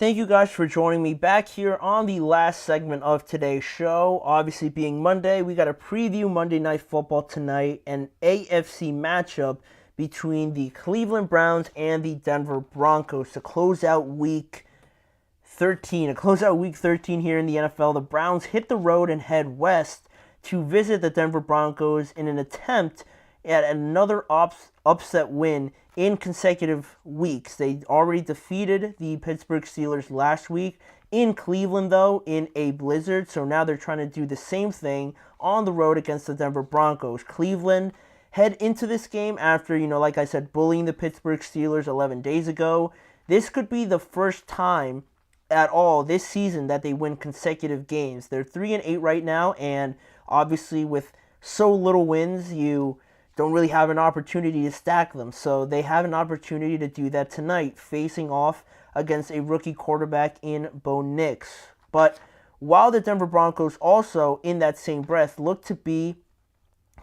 Thank you guys for joining me back here on the last segment of today's show. Obviously, being Monday, we got to preview Monday Night Football tonight, an AFC matchup between the Cleveland Browns and the Denver Broncos to close out Week 13. To close out Week 13 here in the NFL, the Browns hit the road and head west to visit the Denver Broncos in an attempt at another upset win in consecutive weeks. They already defeated the Pittsburgh Steelers last week in Cleveland, though, in a blizzard. So now they're trying to do the same thing on the road against the Denver Broncos. Cleveland head into this game after, like I said, bullying the Pittsburgh Steelers 11 days ago. This could be the first time at all this season that they win consecutive games. They're 3-8 right now, and obviously with so little wins, you don't really have an opportunity to stack them. So they have an opportunity to do that tonight, facing off against a rookie quarterback in Bo Nix. But while the Denver Broncos also, in that same breath, look to be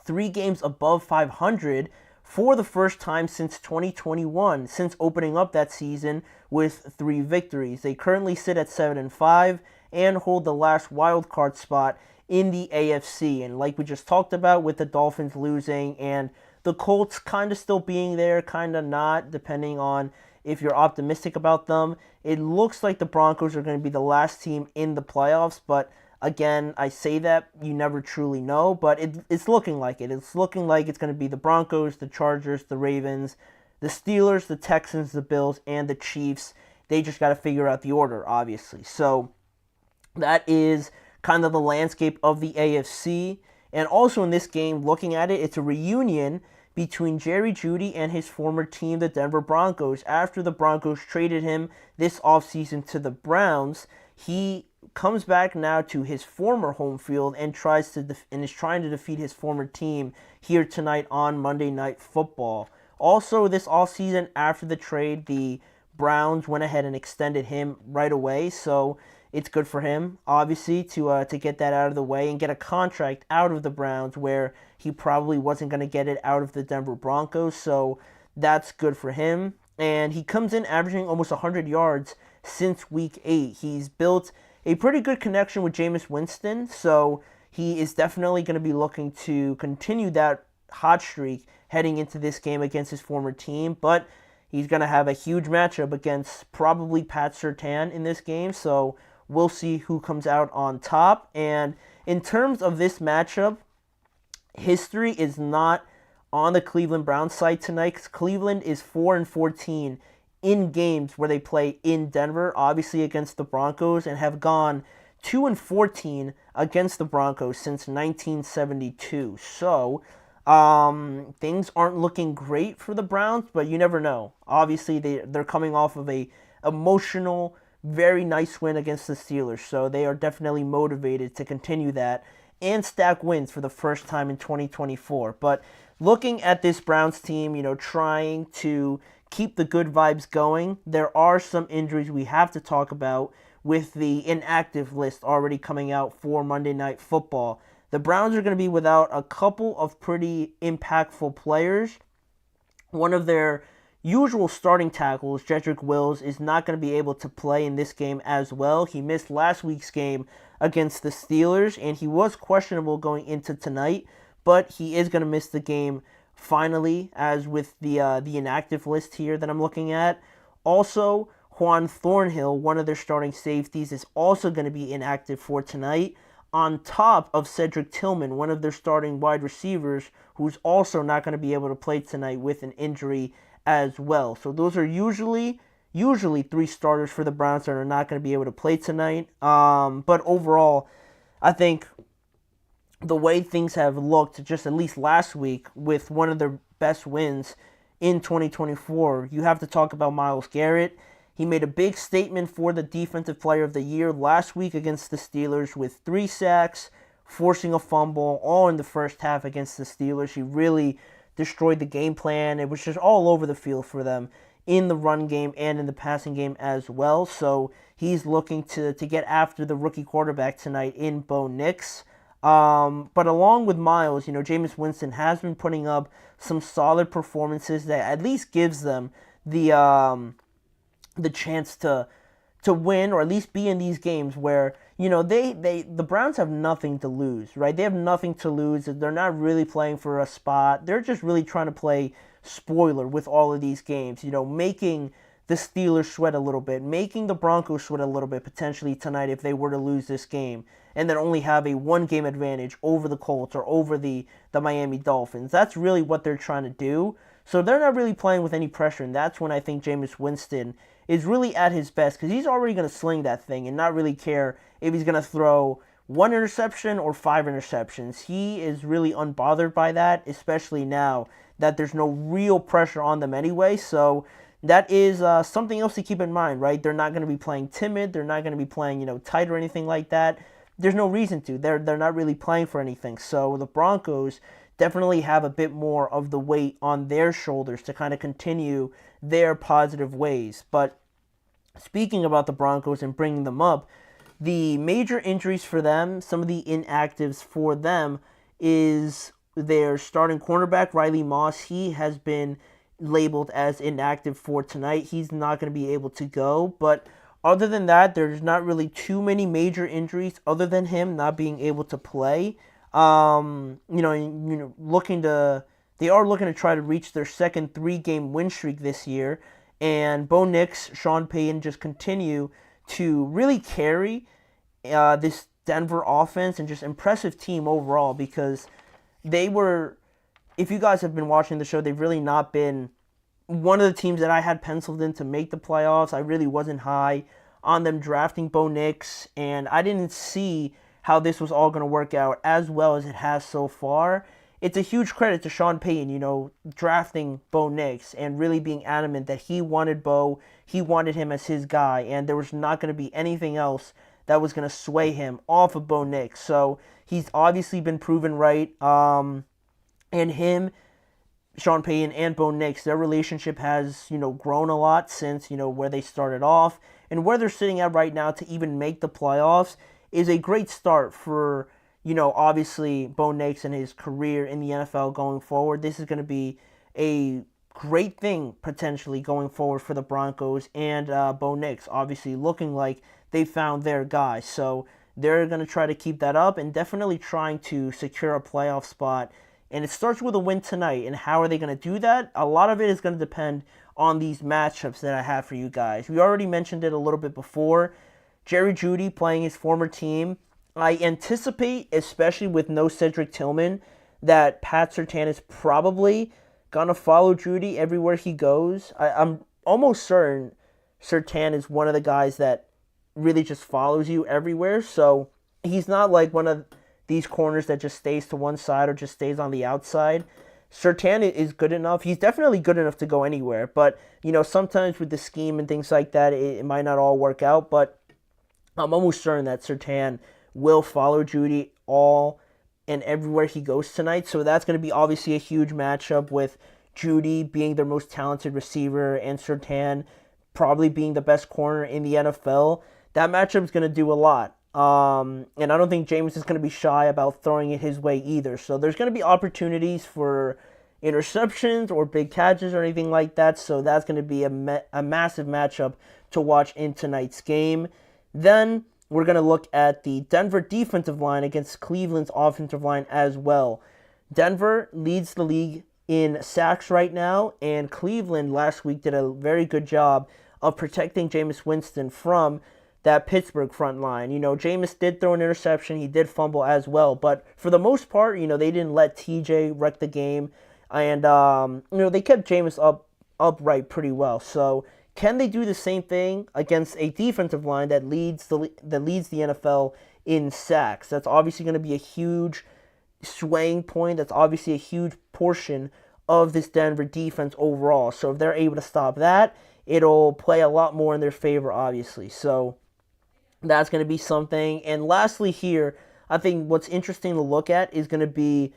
3 games above 500 for the first time since 2021, since opening up that season with 3 victories. They currently sit at 7-5 and hold the last wild card spot in the AFC. And like we just talked about with the Dolphins losing and the Colts kind of still being there, kind of not, depending on if you're optimistic about them, it looks like the Broncos are going to be the last team in the playoffs. But again, I say that, you never truly know, but it's looking like it. It's looking like it's going to be the Broncos, the Chargers, the Ravens, the Steelers, the Texans, the Bills, and the Chiefs. They just got to figure out the order, obviously. So that is kind of the landscape of the AFC. And also in this game, looking at it, it's a reunion between Jerry Jeudy and his former team, the Denver Broncos. After the Broncos traded him this offseason to the Browns, he comes back now to his former home field and is trying to defeat his former team here tonight on Monday Night Football. Also, this offseason, after the trade, the Browns went ahead and extended him right away, so it's good for him, obviously, to get that out of the way and get a contract out of the Browns where he probably wasn't going to get it out of the Denver Broncos, so that's good for him. And he comes in averaging almost 100 yards since Week 8. He's built a pretty good connection with Jameis Winston, so he is definitely going to be looking to continue that hot streak heading into this game against his former team, but he's going to have a huge matchup against probably Pat Surtain in this game, so we'll see who comes out on top. And in terms of this matchup, history is not on the Cleveland Browns side tonight, because Cleveland is 4-14 in games where they play in Denver, obviously against the Broncos, and have gone 2-14 against the Broncos since 1972. So things aren't looking great for the Browns, but you never know. Obviously, they're coming off of a emotional, very nice win against the Steelers, so they are definitely motivated to continue that and stack wins for the first time in 2024. But looking at this Browns team, trying to keep the good vibes going, there are some injuries we have to talk about with the inactive list already coming out for Monday Night Football. The Browns are going to be without a couple of pretty impactful players. One of their usual starting tackles, Jedrick Wills, is not going to be able to play in this game as well. He missed last week's game against the Steelers, and he was questionable going into tonight, but he is going to miss the game finally, as with the inactive list here that I'm looking at. Also, Juan Thornhill, one of their starting safeties, is also going to be inactive for tonight, on top of Cedric Tillman, one of their starting wide receivers, who's also not going to be able to play tonight with an injury as well. So those are usually 3 starters for the Browns that are not going to be able to play tonight. But overall, I think the way things have looked, just at least last week, with one of their best wins in 2024, you have to talk about Myles Garrett. He made a big statement for the Defensive Player of the Year last week against the Steelers with 3 sacks, forcing a fumble, all in the first half against the Steelers. He really destroyed the game plan. It was just all over the field for them in the run game and in the passing game as well. So he's looking to get after the rookie quarterback tonight in Bo Nix. But along with Myles, Jameis Winston has been putting up some solid performances that at least gives them the chance to to win or at least be in these games where, the Browns have nothing to lose, right? They have nothing to lose. They're not really playing for a spot. They're just really trying to play spoiler with all of these games, making the Steelers sweat a little bit, making the Broncos sweat a little bit potentially tonight if they were to lose this game, and then only have a one-game advantage over the Colts or over the Miami Dolphins. That's really what they're trying to do. So they're not really playing with any pressure, and that's when I think Jameis Winston is really at his best, because he's already going to sling that thing and not really care if he's going to throw 1 interception or 5 interceptions. He is really unbothered by that, especially now that there's no real pressure on them anyway. So that is something else to keep in mind, right? They're not going to be playing timid. They're not going to be playing, tight or anything like that. There's no reason to. They're not really playing for anything. So the Broncos definitely have a bit more of the weight on their shoulders to kind of continue their positive ways. But speaking about the Broncos and bringing them up, the major injuries for them, some of the inactives for them, is their starting cornerback, Riley Moss. He has been labeled as inactive for tonight. He's not going to be able to go. But other than that, there's not really too many major injuries other than him not being able to play. They are looking to try to reach their second 3-game win streak this year. And Bo Nix, Sean Payton just continue to really carry this Denver offense and just impressive team overall, because they were, if you guys have been watching the show, they've really not been one of the teams that I had penciled in to make the playoffs. I really wasn't high on them drafting Bo Nix, and I didn't see how this was all going to work out as well as it has so far. It's a huge credit to Sean Payton, drafting Bo Nix and really being adamant that he wanted Bo, he wanted him as his guy, and there was not going to be anything else that was going to sway him off of Bo Nix. So he's obviously been proven right. And him, Sean Payton, and Bo Nix, their relationship has, grown a lot since, where they started off. And where they're sitting at right now to even make the playoffs is a great start for, obviously Bo Nix and his career in the NFL going forward. This is going to be a great thing potentially going forward for the Broncos and Bo Nix, obviously looking like they found their guy. So they're going to try to keep that up and definitely trying to secure a playoff spot. And it starts with a win tonight. And how are they going to do that? A lot of it is going to depend on these matchups that I have for you guys. We already mentioned it a little bit before. Jerry Jeudy playing his former team. I anticipate, especially with no Cedric Tillman, that Pat Surtain is probably going to follow Jeudy everywhere he goes. I'm almost certain Surtain is one of the guys that really just follows you everywhere. So he's not like one of these corners that just stays to one side or just stays on the outside. Surtain is good enough. He's definitely good enough to go anywhere. But, sometimes with the scheme and things like that, it might not all work out. But I'm almost certain that Surtain will follow Jeudy all and everywhere he goes tonight. So that's going to be obviously a huge matchup with Jeudy being their most talented receiver and Surtain probably being the best corner in the NFL. That matchup is going to do a lot. And I don't think Jameis is going to be shy about throwing it his way either. So there's going to be opportunities for interceptions or big catches or anything like that. So that's going to be a massive matchup to watch in tonight's game. Then we're going to look at the Denver defensive line against Cleveland's offensive line as well. Denver leads the league in sacks right now, and Cleveland last week did a very good job of protecting Jameis Winston from that Pittsburgh front line. Jameis did throw an interception. He did fumble as well. But for the most part, they didn't let TJ wreck the game. And, they kept Jameis upright pretty well. So can they do the same thing against a defensive line that leads the NFL in sacks? That's obviously going to be a huge swaying point. That's obviously a huge portion of this Denver defense overall. So if they're able to stop that, it'll play a lot more in their favor, obviously. So that's going to be something. And lastly here, I think what's interesting to look at is going to be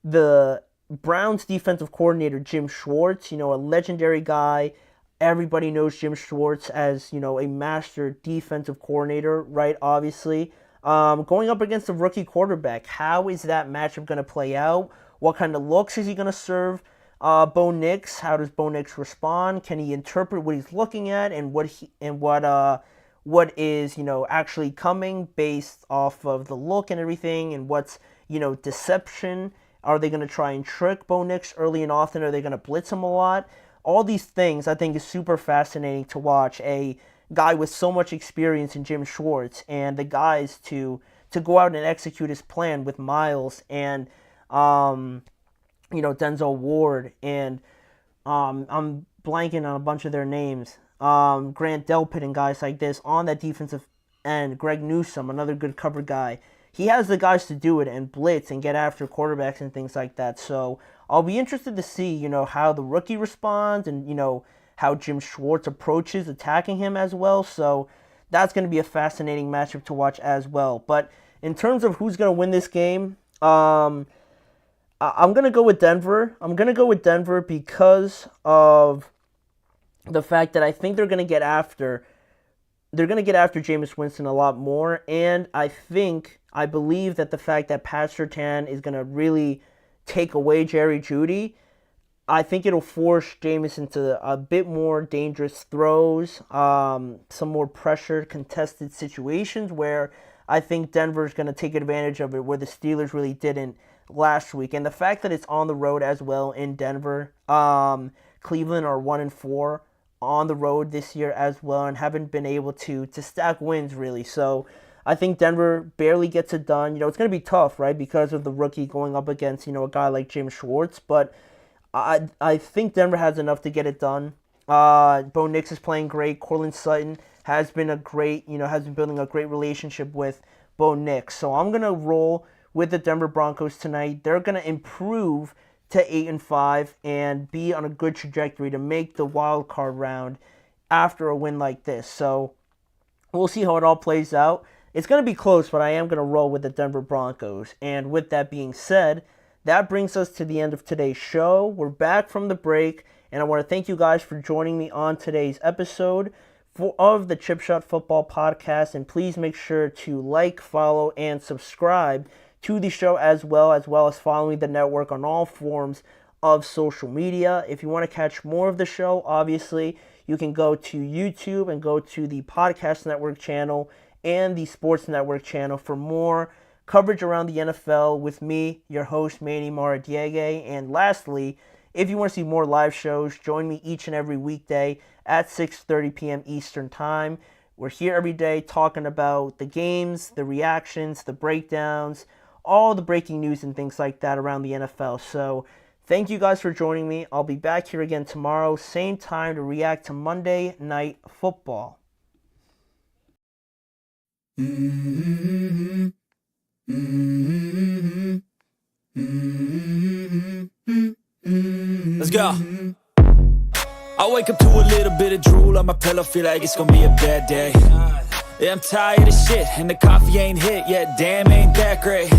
the Browns defensive coordinator, Jim Schwartz, a legendary guy. Everybody knows Jim Schwartz as, a master defensive coordinator, right, obviously. Going up against a rookie quarterback, how is that matchup going to play out? What kind of looks is he going to serve Bo Nix? How does Bo Nix respond? Can he interpret what he's looking at and what what is, actually coming based off of the look and everything, and what's, deception. Are they going to try and trick Bo Nix early and often? Are they going to blitz him a lot? All these things I think is super fascinating to watch a guy with so much experience in Jim Schwartz and the guys to go out and execute his plan with Miles and, Denzel Ward and I'm blanking on a bunch of their names. Grant Delpit and guys like this on that defensive end. Greg Newsome, another good cover guy. He has the guys to do it and blitz and get after quarterbacks and things like that. So I'll be interested to see, how the rookie responds and, how Jim Schwartz approaches attacking him as well. So that's going to be a fascinating matchup to watch as well. But in terms of who's going to win this game, I'm going to go with Denver. I'm going to go with Denver because of the fact that I think they're going to get after Jameis Winston a lot more, and I believe that the fact that Pat Surtain is going to really take away Jerry Jeudy, I think it'll force Jameis into a bit more dangerous throws, some more pressured, contested situations where I think Denver's going to take advantage of it where the Steelers really didn't last week. And the fact that it's on the road as well in Denver, Cleveland are 1-4 on the road this year as well and haven't been able to stack wins really. So I think Denver barely gets it done. It's going to be tough, right, because of the rookie going up against, a guy like Jim Schwartz. But I think Denver has enough to get it done. Bo Nix is playing great. Courtland Sutton has been has been building a great relationship with Bo Nix. So I'm going to roll with the Denver Broncos tonight. They're going to improve to 8-5 and be on a good trajectory to make the wild card round after a win like this. So we'll see how it all plays out. It's going to be close, but I am going to roll with the Denver Broncos. And with that being said, that brings us to the end of today's show. We're back from the break, and I want to thank you guys for joining me on today's episode of the Chip Shot Football Podcast. And please make sure to like, follow, and subscribe to the show as well as following the network on all forms of social media. If you want to catch more of the show, obviously, you can go to YouTube and go to the Podcast Network channel and the Sports Network channel for more coverage around the NFL with me, your host, Manny Maradiaga. And lastly, if you want to see more live shows, join me each and every weekday at 6:30 p.m. Eastern Time. We're here every day talking about the games, the reactions, the breakdowns, all the breaking news and things like that around the NFL. So thank you guys for joining me. I'll be back here again tomorrow, same time, to react to Monday Night Football. Let's go. I wake up to a little bit of drool on my pillow, feel like it's gonna be a bad day. Yeah, I'm tired of shit, and the coffee ain't hit yet, damn, ain't that great.